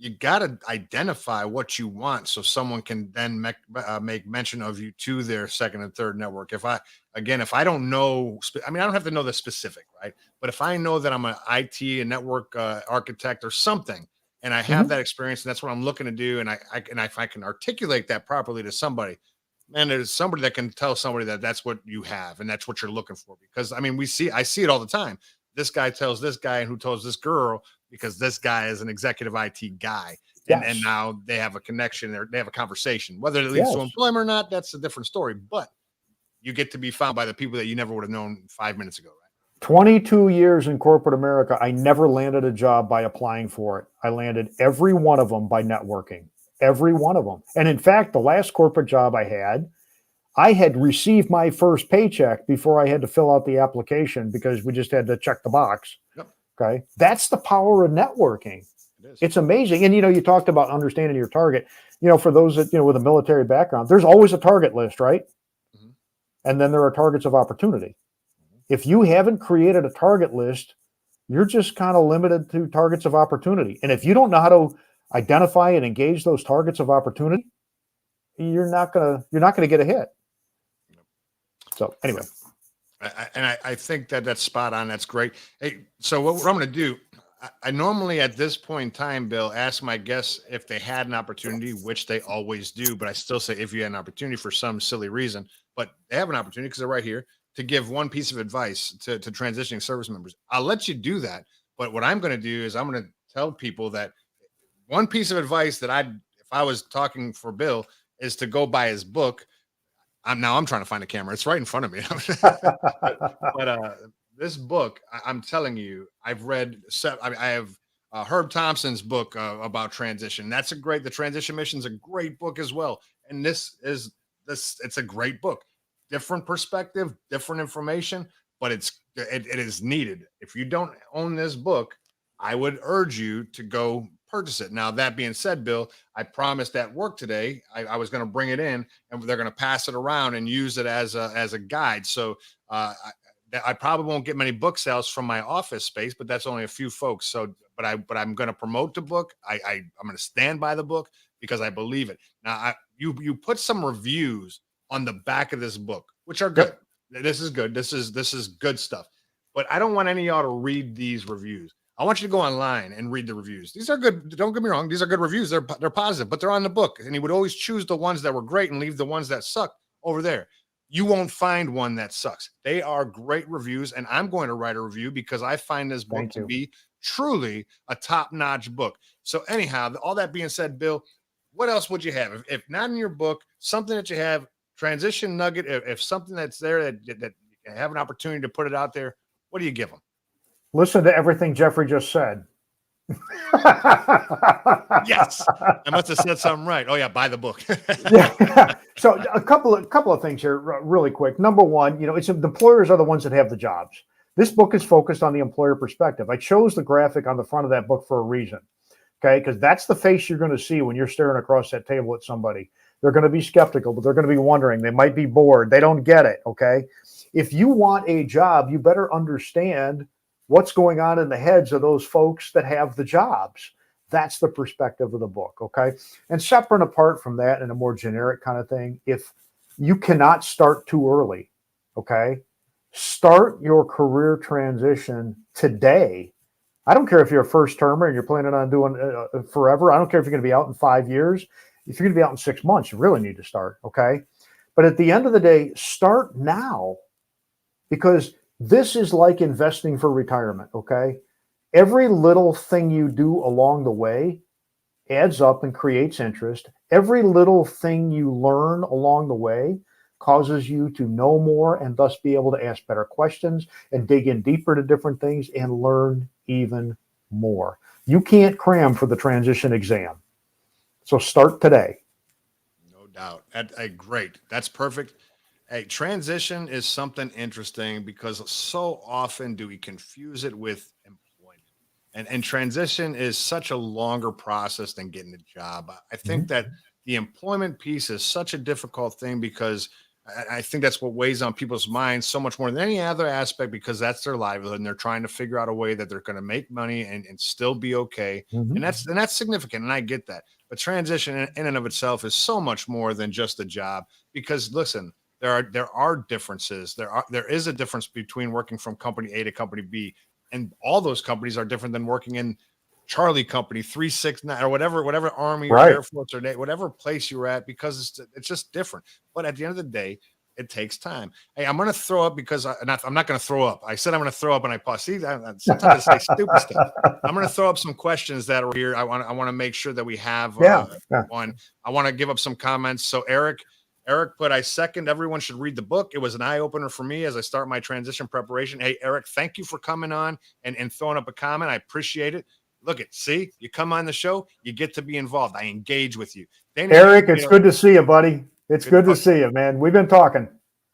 you got to identify what you want so someone can then make mention of you to their second and third network. If I don't know, I don't have to know the specific, right? But if I know that I'm an IT and network architect or something, and I have that experience, and that's what I'm looking to do, and if I can articulate that properly to somebody, man, there's somebody that can tell somebody that that's what you have and that's what you're looking for. Because I see it all the time. This guy tells this guy, and who tells this girl, because this guy is an executive IT guy. And now they have a connection, or they have a conversation. Whether it leads to employment or not, that's a different story. But you get to be found by the people that you never would have known 5 minutes ago, right? 22 years in corporate America, I never landed a job by applying for it. I landed every one of them by networking. Every one of them. And in fact, the last corporate job I had received my first paycheck before I had to fill out the application, because we just had to check the box. Yep. Okay. That's the power of networking. It's amazing. And, you talked about understanding your target. For those that, with a military background, there's always a target list, right? Mm-hmm. And then there are targets of opportunity. Mm-hmm. If you haven't created a target list, you're just kind of limited to targets of opportunity. And if you don't know how to identify and engage those targets of opportunity, you're not gonna get a hit. So anyway, I think that's spot on. That's great. Hey, so what I'm going to do, I normally at this point in time, Bill, ask my guests if they had an opportunity, which they always do, but I still say if you had an opportunity for some silly reason, but they have an opportunity because they're right here to give one piece of advice to transitioning service members. I'll let you do that, but what I'm going to do is I'm going to tell people that one piece of advice that if I was talking for Bill, is to go buy his book. I'm trying to find a camera. It's right in front of me. but this book, I'm telling you, I've read. I have Herb Thompson's book about transition. That's a great. The Transition Mission is a great book as well. And this. It's a great book. Different perspective, different information, but it is needed. If you don't own this book, I would urge you to go purchase it. Now, that being said, Bill, I promised at work today I was going to bring it in, and they're going to pass it around and use it as a guide. So I probably won't get many book sales from my office space, but that's only a few folks. So, but I'm going to promote the book. I'm going to stand by the book because I believe it. Now, you put some reviews on the back of this book, which are good. Yep. This is good. This is good stuff. But I don't want any of y'all to read these reviews. I want you to go online and read the reviews. These are good. Don't get me wrong. These are good reviews. They're positive, but they're on the book. And he would always choose the ones that were great and leave the ones that suck over there. You won't find one that sucks. They are great reviews, and I'm going to write a review because I find this book to be truly a top-notch book. So anyhow, all that being said, Bill, what else would you have? If not in your book, something that you have, transition nugget, if something that's there that you have an opportunity to put it out there, what do you give them? Listen to everything Jeffrey just said. Yes, I must have said something right. Oh yeah, buy the book. Yeah. So a couple of things here, really quick. Number one, it's the employers are the ones that have the jobs. This book is focused on the employer perspective. I chose the graphic on the front of that book for a reason. Okay, because that's the face you're going to see when you're staring across that table at somebody. They're going to be skeptical, but they're going to be wondering. They might be bored. They don't get it. Okay, if you want a job, you better understand what's going on in the heads of those folks that have the jobs. That's the perspective of the book, okay? And separate and apart from that and a more generic kind of thing, if you cannot start too early, okay? Start your career transition today. I don't care if you're a first termer and you're planning on doing forever. I don't care if you're going to be out in 5 years. If you're going to be out in 6 months, you really need to start, okay? But at the end of the day, start now, because this is like investing for retirement, okay? Every little thing you do along the way adds up and creates interest. Every little thing you learn along the way causes you to know more and thus be able to ask better questions and dig in deeper to different things and learn even more. You can't cram for the transition exam. So start today. No doubt. Great. That's perfect. Hey, transition is something interesting because so often do we confuse it with employment. And transition is such a longer process than getting a job. I think that the employment piece is such a difficult thing because I think that's what weighs on people's minds so much more than any other aspect, because that's their livelihood and they're trying to figure out a way that they're going to make money and still be okay. And that's significant. And I get that. But transition in and of itself is so much more than just a job, because listen, there are differences. There is a difference between working from company A to company B, and all those companies are different than working in Charlie Company 369 or whatever Army or Air Force or whatever place you're at, because it's just different. But at the end of the day, it takes time. Hey, I'm going to throw up because I'm not going to throw up. I said I'm going to throw up, and I pause. See, sometimes I say stupid stuff. I'm going to throw up some questions that are here. I want to make sure that we have one. I want to give up some comments. So Eric put, I second, everyone should read the book. It was an eye-opener for me as I start my transition preparation. Hey, Eric, thank you for coming on and throwing up a comment. I appreciate it. Look see, you come on the show, you get to be involved. I engage with you. Dana, Eric, it's good to see you, buddy. It's good to see you, man. We've been talking.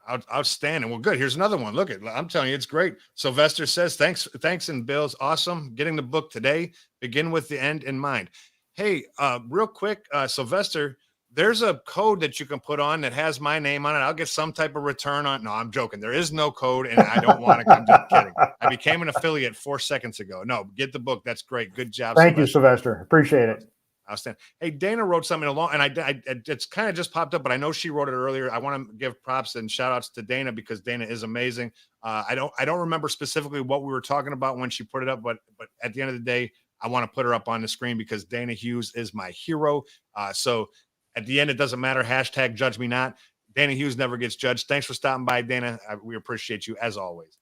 Outstanding. Well, good. Here's another one. Look I'm telling you, it's great. Sylvester says, thanks, and Bill's awesome. Getting the book today. Begin with the end in mind. Hey, real quick, Sylvester, there's a code that you can put on that has my name on it. I'll get some type of return on. No, I'm joking. There is no code, and I don't want to. I'm just kidding. I became an affiliate 4 seconds ago. No, get the book. That's great. Good job. Thank you, Sylvester. Appreciate it. Outstanding. Hey, Dana wrote something along, and it's kind of just popped up, but I know she wrote it earlier. I want to give props and shout outs to Dana because Dana is amazing. I don't remember specifically what we were talking about when she put it up, but at the end of the day, I want to put her up on the screen because Dana Hughes is my hero. So at the end, it doesn't matter. # judge me not. Dana Hughes never gets judged. Thanks for stopping by, Dana. We appreciate you as always.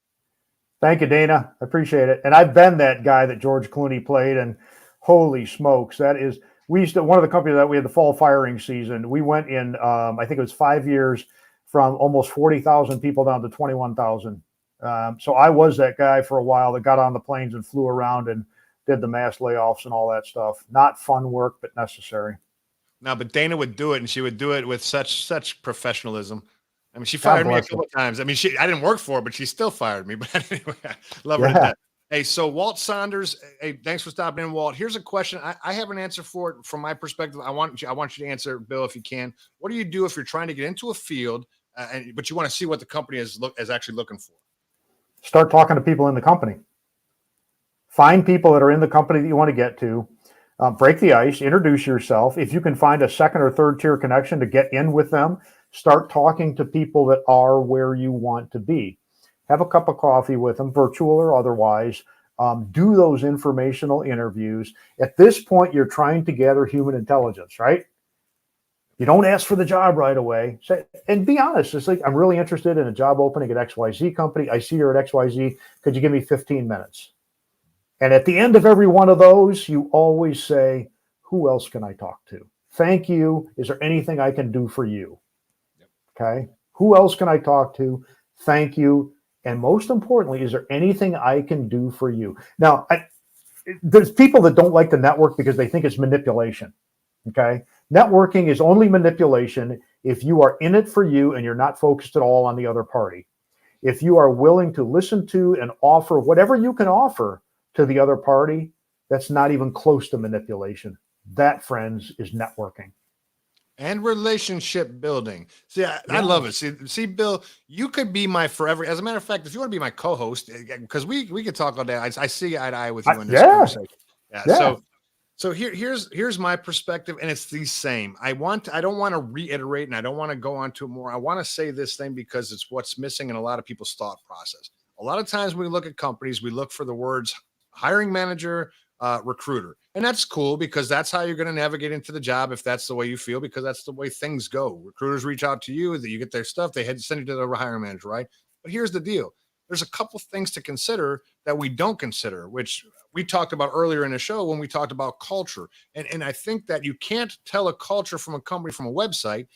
Thank you, Dana. I appreciate it. And I've been that guy that George Clooney played, and holy smokes, we used to, one of the companies that we had the fall firing season, we went in, I think it was 5 years, from almost 40,000 people down to 21,000 So I was that guy for a while that got on the planes and flew around and did the mass layoffs and all that stuff. Not fun work, but necessary. No, but Dana would do it, and she would do it with such professionalism. I mean, she God fired me a bless her. couple of times. I mean, I didn't work for her, but she still fired me. But anyway, I love her to Yeah. death. Hey, so Walt Saunders, hey, thanks for stopping in, Walt. Here's a question. I have an answer for it from my perspective. I want you to answer, Bill, if you can. What do you do if you're trying to get into a field, but you want to see what the company is actually looking for? Start talking to people in the company. Find people that are in the company that you want to get to. Break the ice, introduce yourself. If you can find a second or third tier connection to get in with them, start talking to people that are where you want to be. Have a cup of coffee with them, virtual or otherwise. Do those informational interviews. At this point, you're trying to gather human intelligence, right? You don't ask for the job right away. Say, and be honest. It's like, I'm really interested in a job opening at XYZ company. I see you're at XYZ. Could you give me 15 minutes? And at the end of every one of those, you always say, who else can I talk to? Thank you. Is there anything I can do for you? Okay. Who else can I talk to? Thank you. And most importantly, is there anything I can do for you? Now, there's people that don't like the network because they think it's manipulation. Okay. Networking is only manipulation if you are in it for you and you're not focused at all on the other party. If you are willing to listen to and offer whatever you can offer to the other party, that's not even close to manipulation. That, friends, is networking. And relationship building. See, I love it. See, Bill, you could be my forever. As a matter of fact, if you want to be my co-host, because we could talk all day. I see eye to eye with you in this conversation. Yeah. So here's my perspective, and it's the same. I don't want to reiterate, and I don't want to go on to it more. I want to say this thing because it's what's missing in a lot of people's thought process. A lot of times when we look at companies, we look for the words hiring manager, recruiter. And that's cool because that's how you're going to navigate into the job if that's the way you feel, because that's the way things go. Recruiters reach out to you, that you get their stuff, they send you to the hiring manager, right? But here's the deal. There's a couple things to consider that we don't consider, which we talked about earlier in the show when we talked about culture. And I think that you can't tell a culture from a company from a website.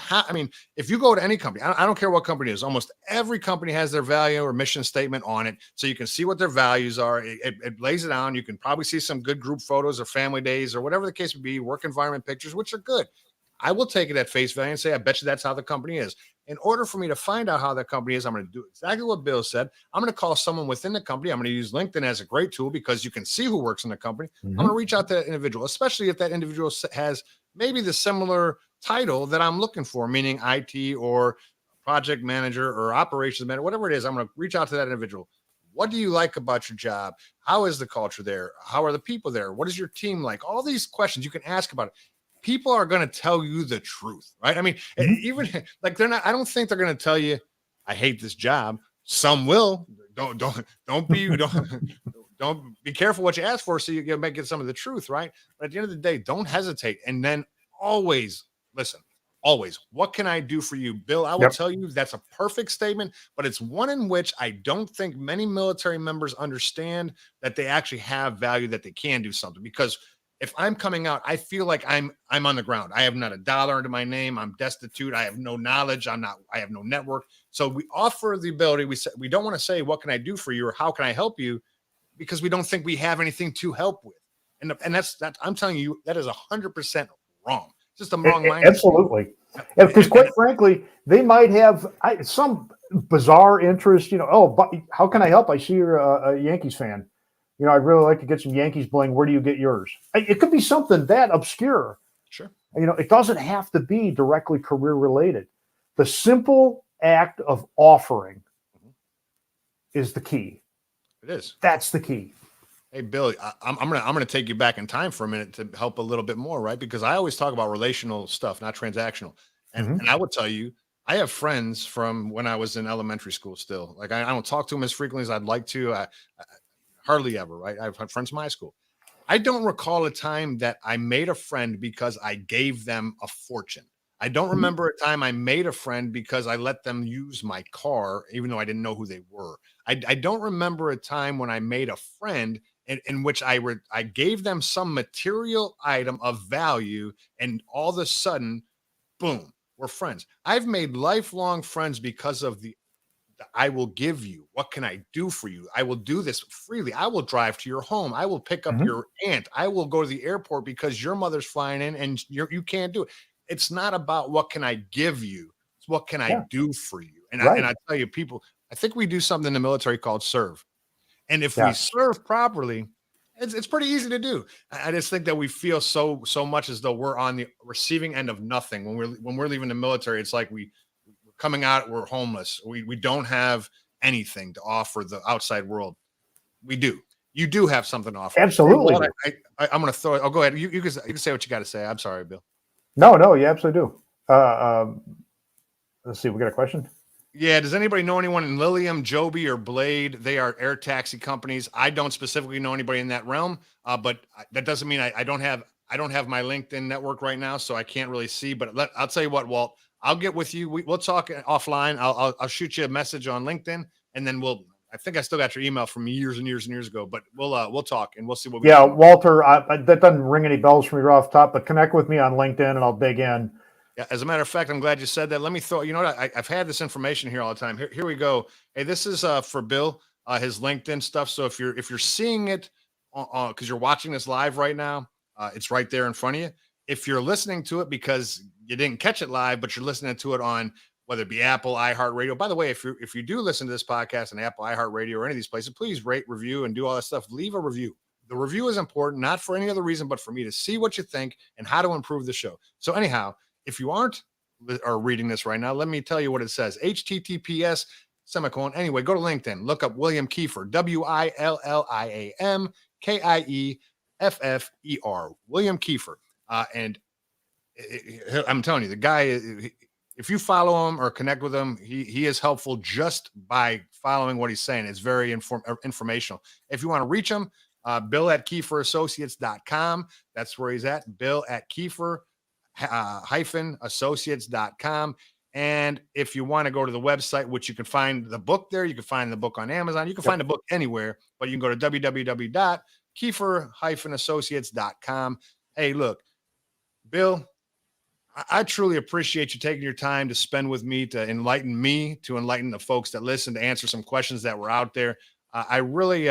I mean, if you go to any company, I don't care what company it is, almost every company has their value or mission statement on it. So you can see what their values are. It lays it down. You can probably see some good group photos or family days or whatever the case may be, work environment pictures, which are good. I will take it at face value and say, I bet you that's how the company is. In order for me to find out how that company is, I'm going to do exactly what Bill said. I'm going to call someone within the company. I'm going to use LinkedIn as a great tool because you can see who works in the company. I'm going to reach out to that individual, especially if that individual has maybe the similar title that I'm looking for, meaning IT or project manager or operations manager, whatever it is. I'm going to reach out to that individual. What do you like about your job? How is the culture there? How are the people there? What is your team like? All these questions you can ask about it. People are going to tell you the truth, right? I mean, even like I don't think they're going to tell you, I hate this job. Some will. Don't be careful what you ask for, so you might get some of the truth, right? But at the end of the day, don't hesitate. And then always listen, always, what can I do for you? Bill, I will tell you that's a perfect statement, but it's one in which I don't think many military members understand that they actually have value, that they can do something. Because if I'm coming out, I feel like I'm on the ground. I have not a dollar into my name. I'm destitute. I have no knowledge. I have no network. So we offer the ability. We don't want to say, what can I do for you? Or how can I help you? Because we don't think we have anything to help with. And that's I'm telling you, that is 100% wrong. It's just a wrong mindset. Absolutely. Because quite frankly, they might have some bizarre interest, but how can I help? I see you're a Yankees fan. I'd really like to get some Yankees bling. Where do you get yours? It could be something that obscure. Sure. It doesn't have to be directly career related. The simple act of offering is the key. It is. That's the key. Hey, Bill, I'm gonna take you back in time for a minute to help a little bit more, right? Because I always talk about relational stuff, not transactional. And I would tell you, I have friends from when I was in elementary school still. Like I don't talk to them as frequently as I'd like to. I hardly ever, right? I've had friends from high school. I don't recall a time that I made a friend because I gave them a fortune. I don't remember a time I made a friend because I let them use my car, even though I didn't know who they were. I don't remember a time when I made a friend in which I gave them some material item of value, and all of a sudden, boom, we're friends. I've made lifelong friends because of the I will give you. What can I do for you? I will do this freely. I will drive to your home. I will pick up Mhm. your aunt. I will go to the airport because your mother's flying in and you can't do it. It's not about what can I give you. It's what can I Yeah. do for you. And Right. I tell you, people, I think we do something in the military called serve. And if we Yes. serve properly, it's pretty easy to do. I just think that we feel so much as though we're on the receiving end of nothing when we're leaving the military. It's like we're coming out, we're homeless. We don't have anything to offer the outside world. We do. You do have something to offer. Hey, Absolutely Walt, do. I'm going to throw it. Oh, go ahead. You can say what you got to say. I'm sorry, Bill. No, you absolutely do. Let's see. We got a question. Yeah. Does anybody know anyone in Lilium, Joby, or Blade? They are air taxi companies. I don't specifically know anybody in that realm, but that doesn't mean I don't have my LinkedIn network right now, so I can't really see. But I'll tell you what, Walt. I'll get with you. We'll talk offline. I'll shoot you a message on LinkedIn, and then I think I still got your email from years and years and years ago, but we'll talk and we'll see what we Yeah, can do. Walter, that doesn't ring any bells for me right off the top, but connect with me on LinkedIn and I'll dig in. Yeah, as a matter of fact, I'm glad you said that. Let me throw, you know what? I've had this information here all the time. Here we go. Hey, this is for Bill, his LinkedIn stuff. So if you're seeing it because you're watching this live right now, it's right there in front of you. If you're listening to it because you didn't catch it live, but you're listening to it on whether it be Apple, iHeartRadio. By the way, if you do listen to this podcast on Apple, iHeartRadio, or any of these places, please rate, review, and do all that stuff. Leave a review. The review is important, not for any other reason, but for me to see what you think and how to improve the show. So anyhow, if you aren't are reading this right now, let me tell you what it says. HTTPS semicolon. Anyway, go to LinkedIn. Look up William Kieffer. WILLIAM KIEFFER. William Kieffer. And I'm telling you, the guy, if you follow him or connect with him, he is helpful just by following what he's saying. It's very informational. If you want to reach him, Bill at KiefferAssociates.com. That's where he's at. Bill at Kieffer associates.com. And if you want to go to the website, which you can find the book there, you can find the book on Amazon, you can find the book anywhere, but you can go to www.Kieffer-associates.com. Hey, look, Bill, I truly appreciate you taking your time to spend with me, to enlighten the folks that listen, to answer some questions that were out there. I really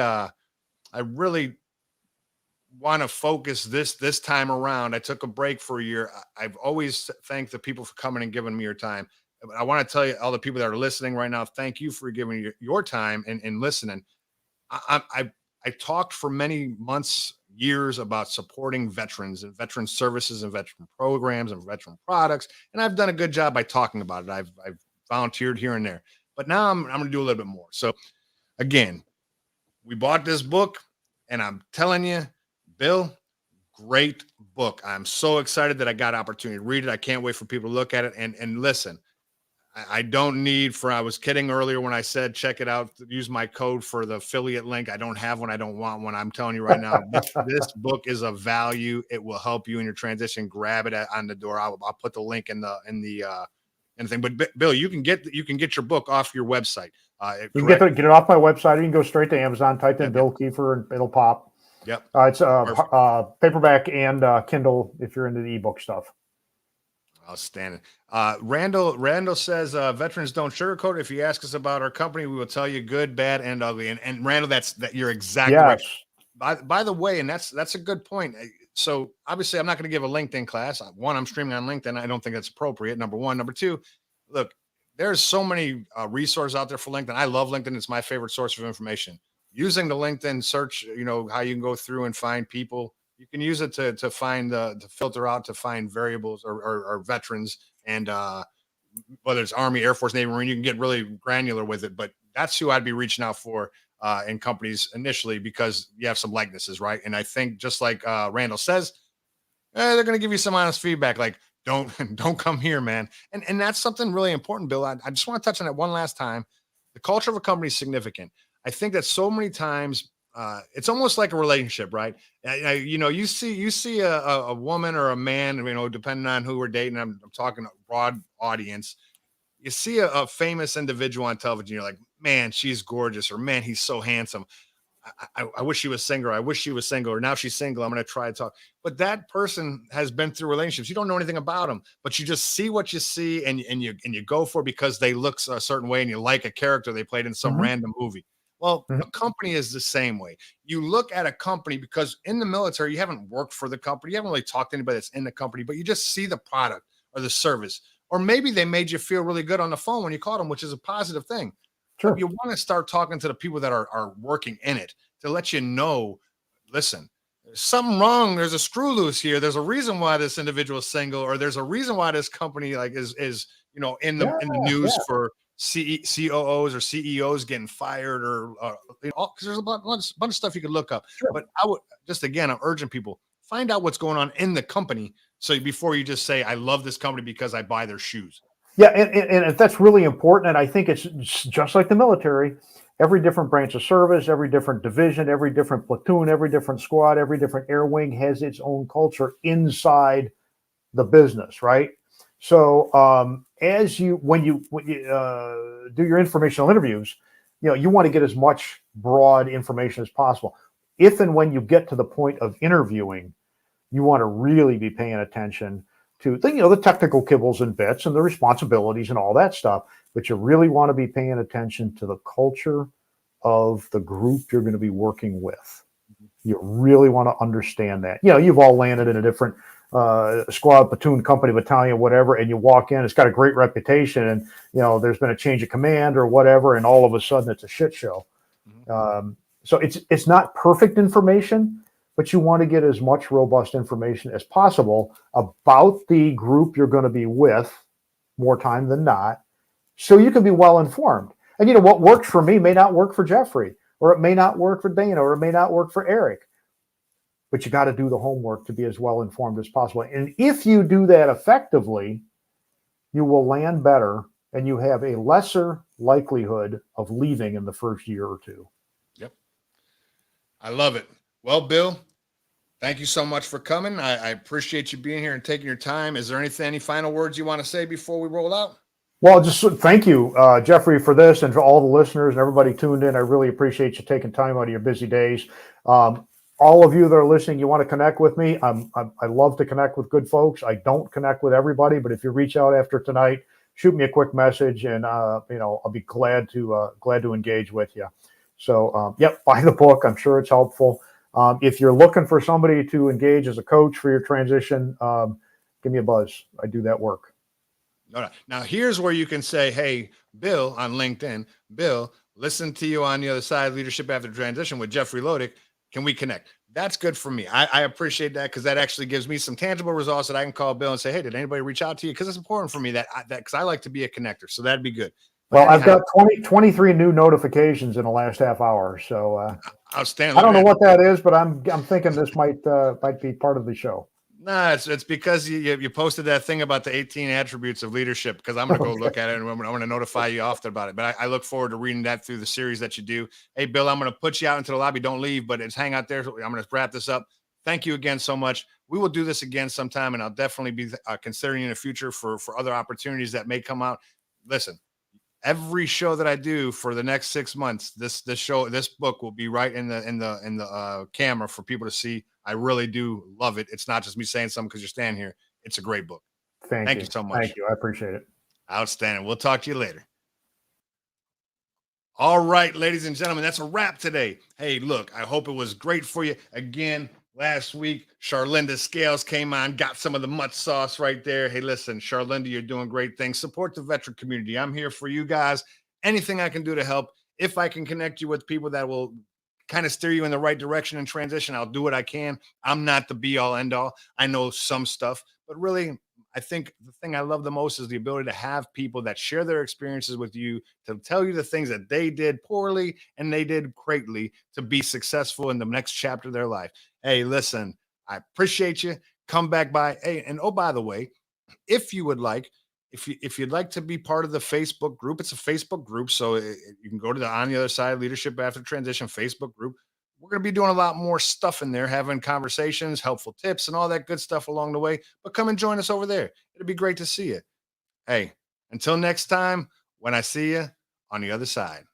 want to focus this time around. I took a break for a year. I've always thanked the people for coming and giving me your time. But I want to tell you, all the people that are listening right now, thank you for giving your time and listening. I talked for many months, years about supporting veterans and veteran services and veteran programs and veteran products, and I've done a good job by talking about it. I've volunteered here and there, but now I'm going to do a little bit more. So again, we bought this book, and I'm telling you, Bill, great book. I'm so excited that I got opportunity to read it. I can't wait for people to look at it and listen. I don't need I was kidding earlier when I said, check it out, use my code for the affiliate link. I don't have one. I don't want one. I'm telling you right now, this book is of value. It will help you in your transition. Grab it on the door. I'll put the link in the thing. But Bill, you can get your book off your website. You can get it off my website. You can go straight to Amazon, type in Bill Kieffer, and it'll pop. Yep. It's paperback and Kindle if you're into the ebook stuff. Outstanding. Randall says veterans don't sugarcoat. If you ask us about our company, we will tell you good, bad, and ugly. And Randall, you're exactly right. By the way, and that's a good point. So obviously, I'm not going to give a LinkedIn class. One, I'm streaming on LinkedIn. I don't think that's appropriate. Number one. Number two, look, there's so many resources out there for LinkedIn. I love LinkedIn. It's my favorite source of information. Using the LinkedIn search, how you can go through and find people. You can use it to find to filter out, to find variables or veterans, and whether it's Army, Air Force, Navy, Marine, you can get really granular with it. But that's who I'd be reaching out for in companies initially, because you have some likenesses, right? And I think just like Randall says, they're going to give you some honest feedback, like don't come here, man. And that's something really important, Bill. I just want to touch on that one last time. The culture of a company is significant. I think that so many times it's almost like a relationship, right? You see a woman or a man, depending on who we're dating. I'm talking a broad audience. You see a famous individual on television, you're like, man, she's gorgeous, or man, he's so handsome. I wish she was single. I wish she was single, or now she's single. I'm going to try to talk. But that person has been through relationships. You don't know anything about them, but you just see what you see, and you go for it because they look a certain way, and you like a character they played in some Mhm. random movie. Well, Mhm. a company is the same way. You look at a company because in the military, you haven't worked for the company, you haven't really talked to anybody that's in the company, but you just see the product or the service, or maybe they made you feel really good on the phone when you called them, which is a positive thing. But Sure. you want to start talking to the people that are working in it to let you know, listen, there's something wrong. There's a screw loose here. There's a reason why this individual is single, or there's a reason why this company like is Yeah. in the news Yeah. for COOs or CEOs getting fired, or because there's a bunch of stuff you could look up. Sure. But I would just, again, I'm urging people, find out what's going on in the company, so before you just say I love this company because I buy their shoes. Yeah, and that's really important. And I think it's just like the military. Every different branch of service, every different division, every different platoon, every different squad, every different air wing has its own culture inside the business, right? So as you when you do your informational interviews, you want to get as much broad information as possible. If and when you get to the point of interviewing, you want to really be paying attention to the technical kibbles and bits and the responsibilities and all that stuff. But you really want to be paying attention to the culture of the group you're going to be working with. You really want to understand that. You've all landed in a different squad, platoon, company, battalion, whatever, and you walk in, it's got a great reputation, and there's been a change of command or whatever, and all of a sudden it's a shit show. Mhm. So it's not perfect information, but you want to get as much robust information as possible about the group you're going to be with, more time than not, so you can be well informed. And what works for me may not work for Jeffrey, or it may not work for Dana, or it may not work for Eric. But you got to do the homework to be as well informed as possible. And if you do that effectively, you will land better, and you have a lesser likelihood of leaving in the first year or two. Yep. I love it. Well, Bill, thank you so much for coming. I appreciate you being here and taking your time. Is there any final words you want to say before we roll out? Well, just thank you, Jeffrey, for this, and for all the listeners and everybody tuned in. I really appreciate you taking time out of your busy days. All of you that are listening, you want to connect with me. I love to connect with good folks. I don't connect with everybody, but if you reach out after tonight, shoot me a quick message, and I'll be glad to engage with you. So, yep, buy the book. I'm sure it's helpful. If you're looking for somebody to engage as a coach for your transition, give me a buzz. I do that work. No. Now, here's where you can say, hey, Bill, on LinkedIn, Bill, listen to you on the other side, Leadership After Transition with Jeffrey Lodick. Can we connect? That's good for me. I appreciate that, because that actually gives me some tangible results that I can call Bill and say, hey, did anybody reach out to you? Because it's important for me because I like to be a connector. So that'd be good. But Well, I've anyhow, got 23 new notifications in the last half hour. So outstanding. I Look don't know at what that is, but I'm thinking this might be part of the show. Nah, it's because you posted that thing about the 18 attributes of leadership, because I'm going to go look at it, and I'm going to notify you often about it. But I look forward to reading that through the series that you do. Hey, Bill, I'm going to put you out into the lobby. Don't leave, but it's hang out there. I'm going to wrap this up. Thank you again so much. We will do this again sometime, and I'll definitely be considering you in the future for other opportunities that may come out. Listen, every show that I do for the next 6 months, this book will be right in the camera for people to see. I really do love it. It's not just me saying something because you're standing here. It's a great book. Thank Thank you you. so much. Thank you. I appreciate it. Outstanding. We'll talk to you later. All right, ladies and gentlemen, that's a wrap today. Hey, look, I hope it was great for you. Again, last week, Charlinda Scales came on, got some of the mutt sauce right there. Hey, listen, Charlinda, you're doing great things. Support the veteran community. I'm here for you guys. Anything I can do to help. If I can connect you with people that will kind of steer you in the right direction and transition, I'll do what I can. I'm not the be all end all. I know some stuff, but really, I think the thing I love the most is the ability to have people that share their experiences with you, to tell you the things that they did poorly and they did greatly to be successful in the next chapter of their life. Hey, listen, I appreciate you. Come back by. Hey, and oh, by the way, if you would like, if you'd like to be part of the Facebook group, it's a Facebook group, so you can go to the On the Other Side Leadership After Transition Facebook group. We're going to be doing a lot more stuff in there, having conversations, helpful tips, and all that good stuff along the way. But come and join us over there. It'd be great to see you. Hey, until next time, when I see you on the other side.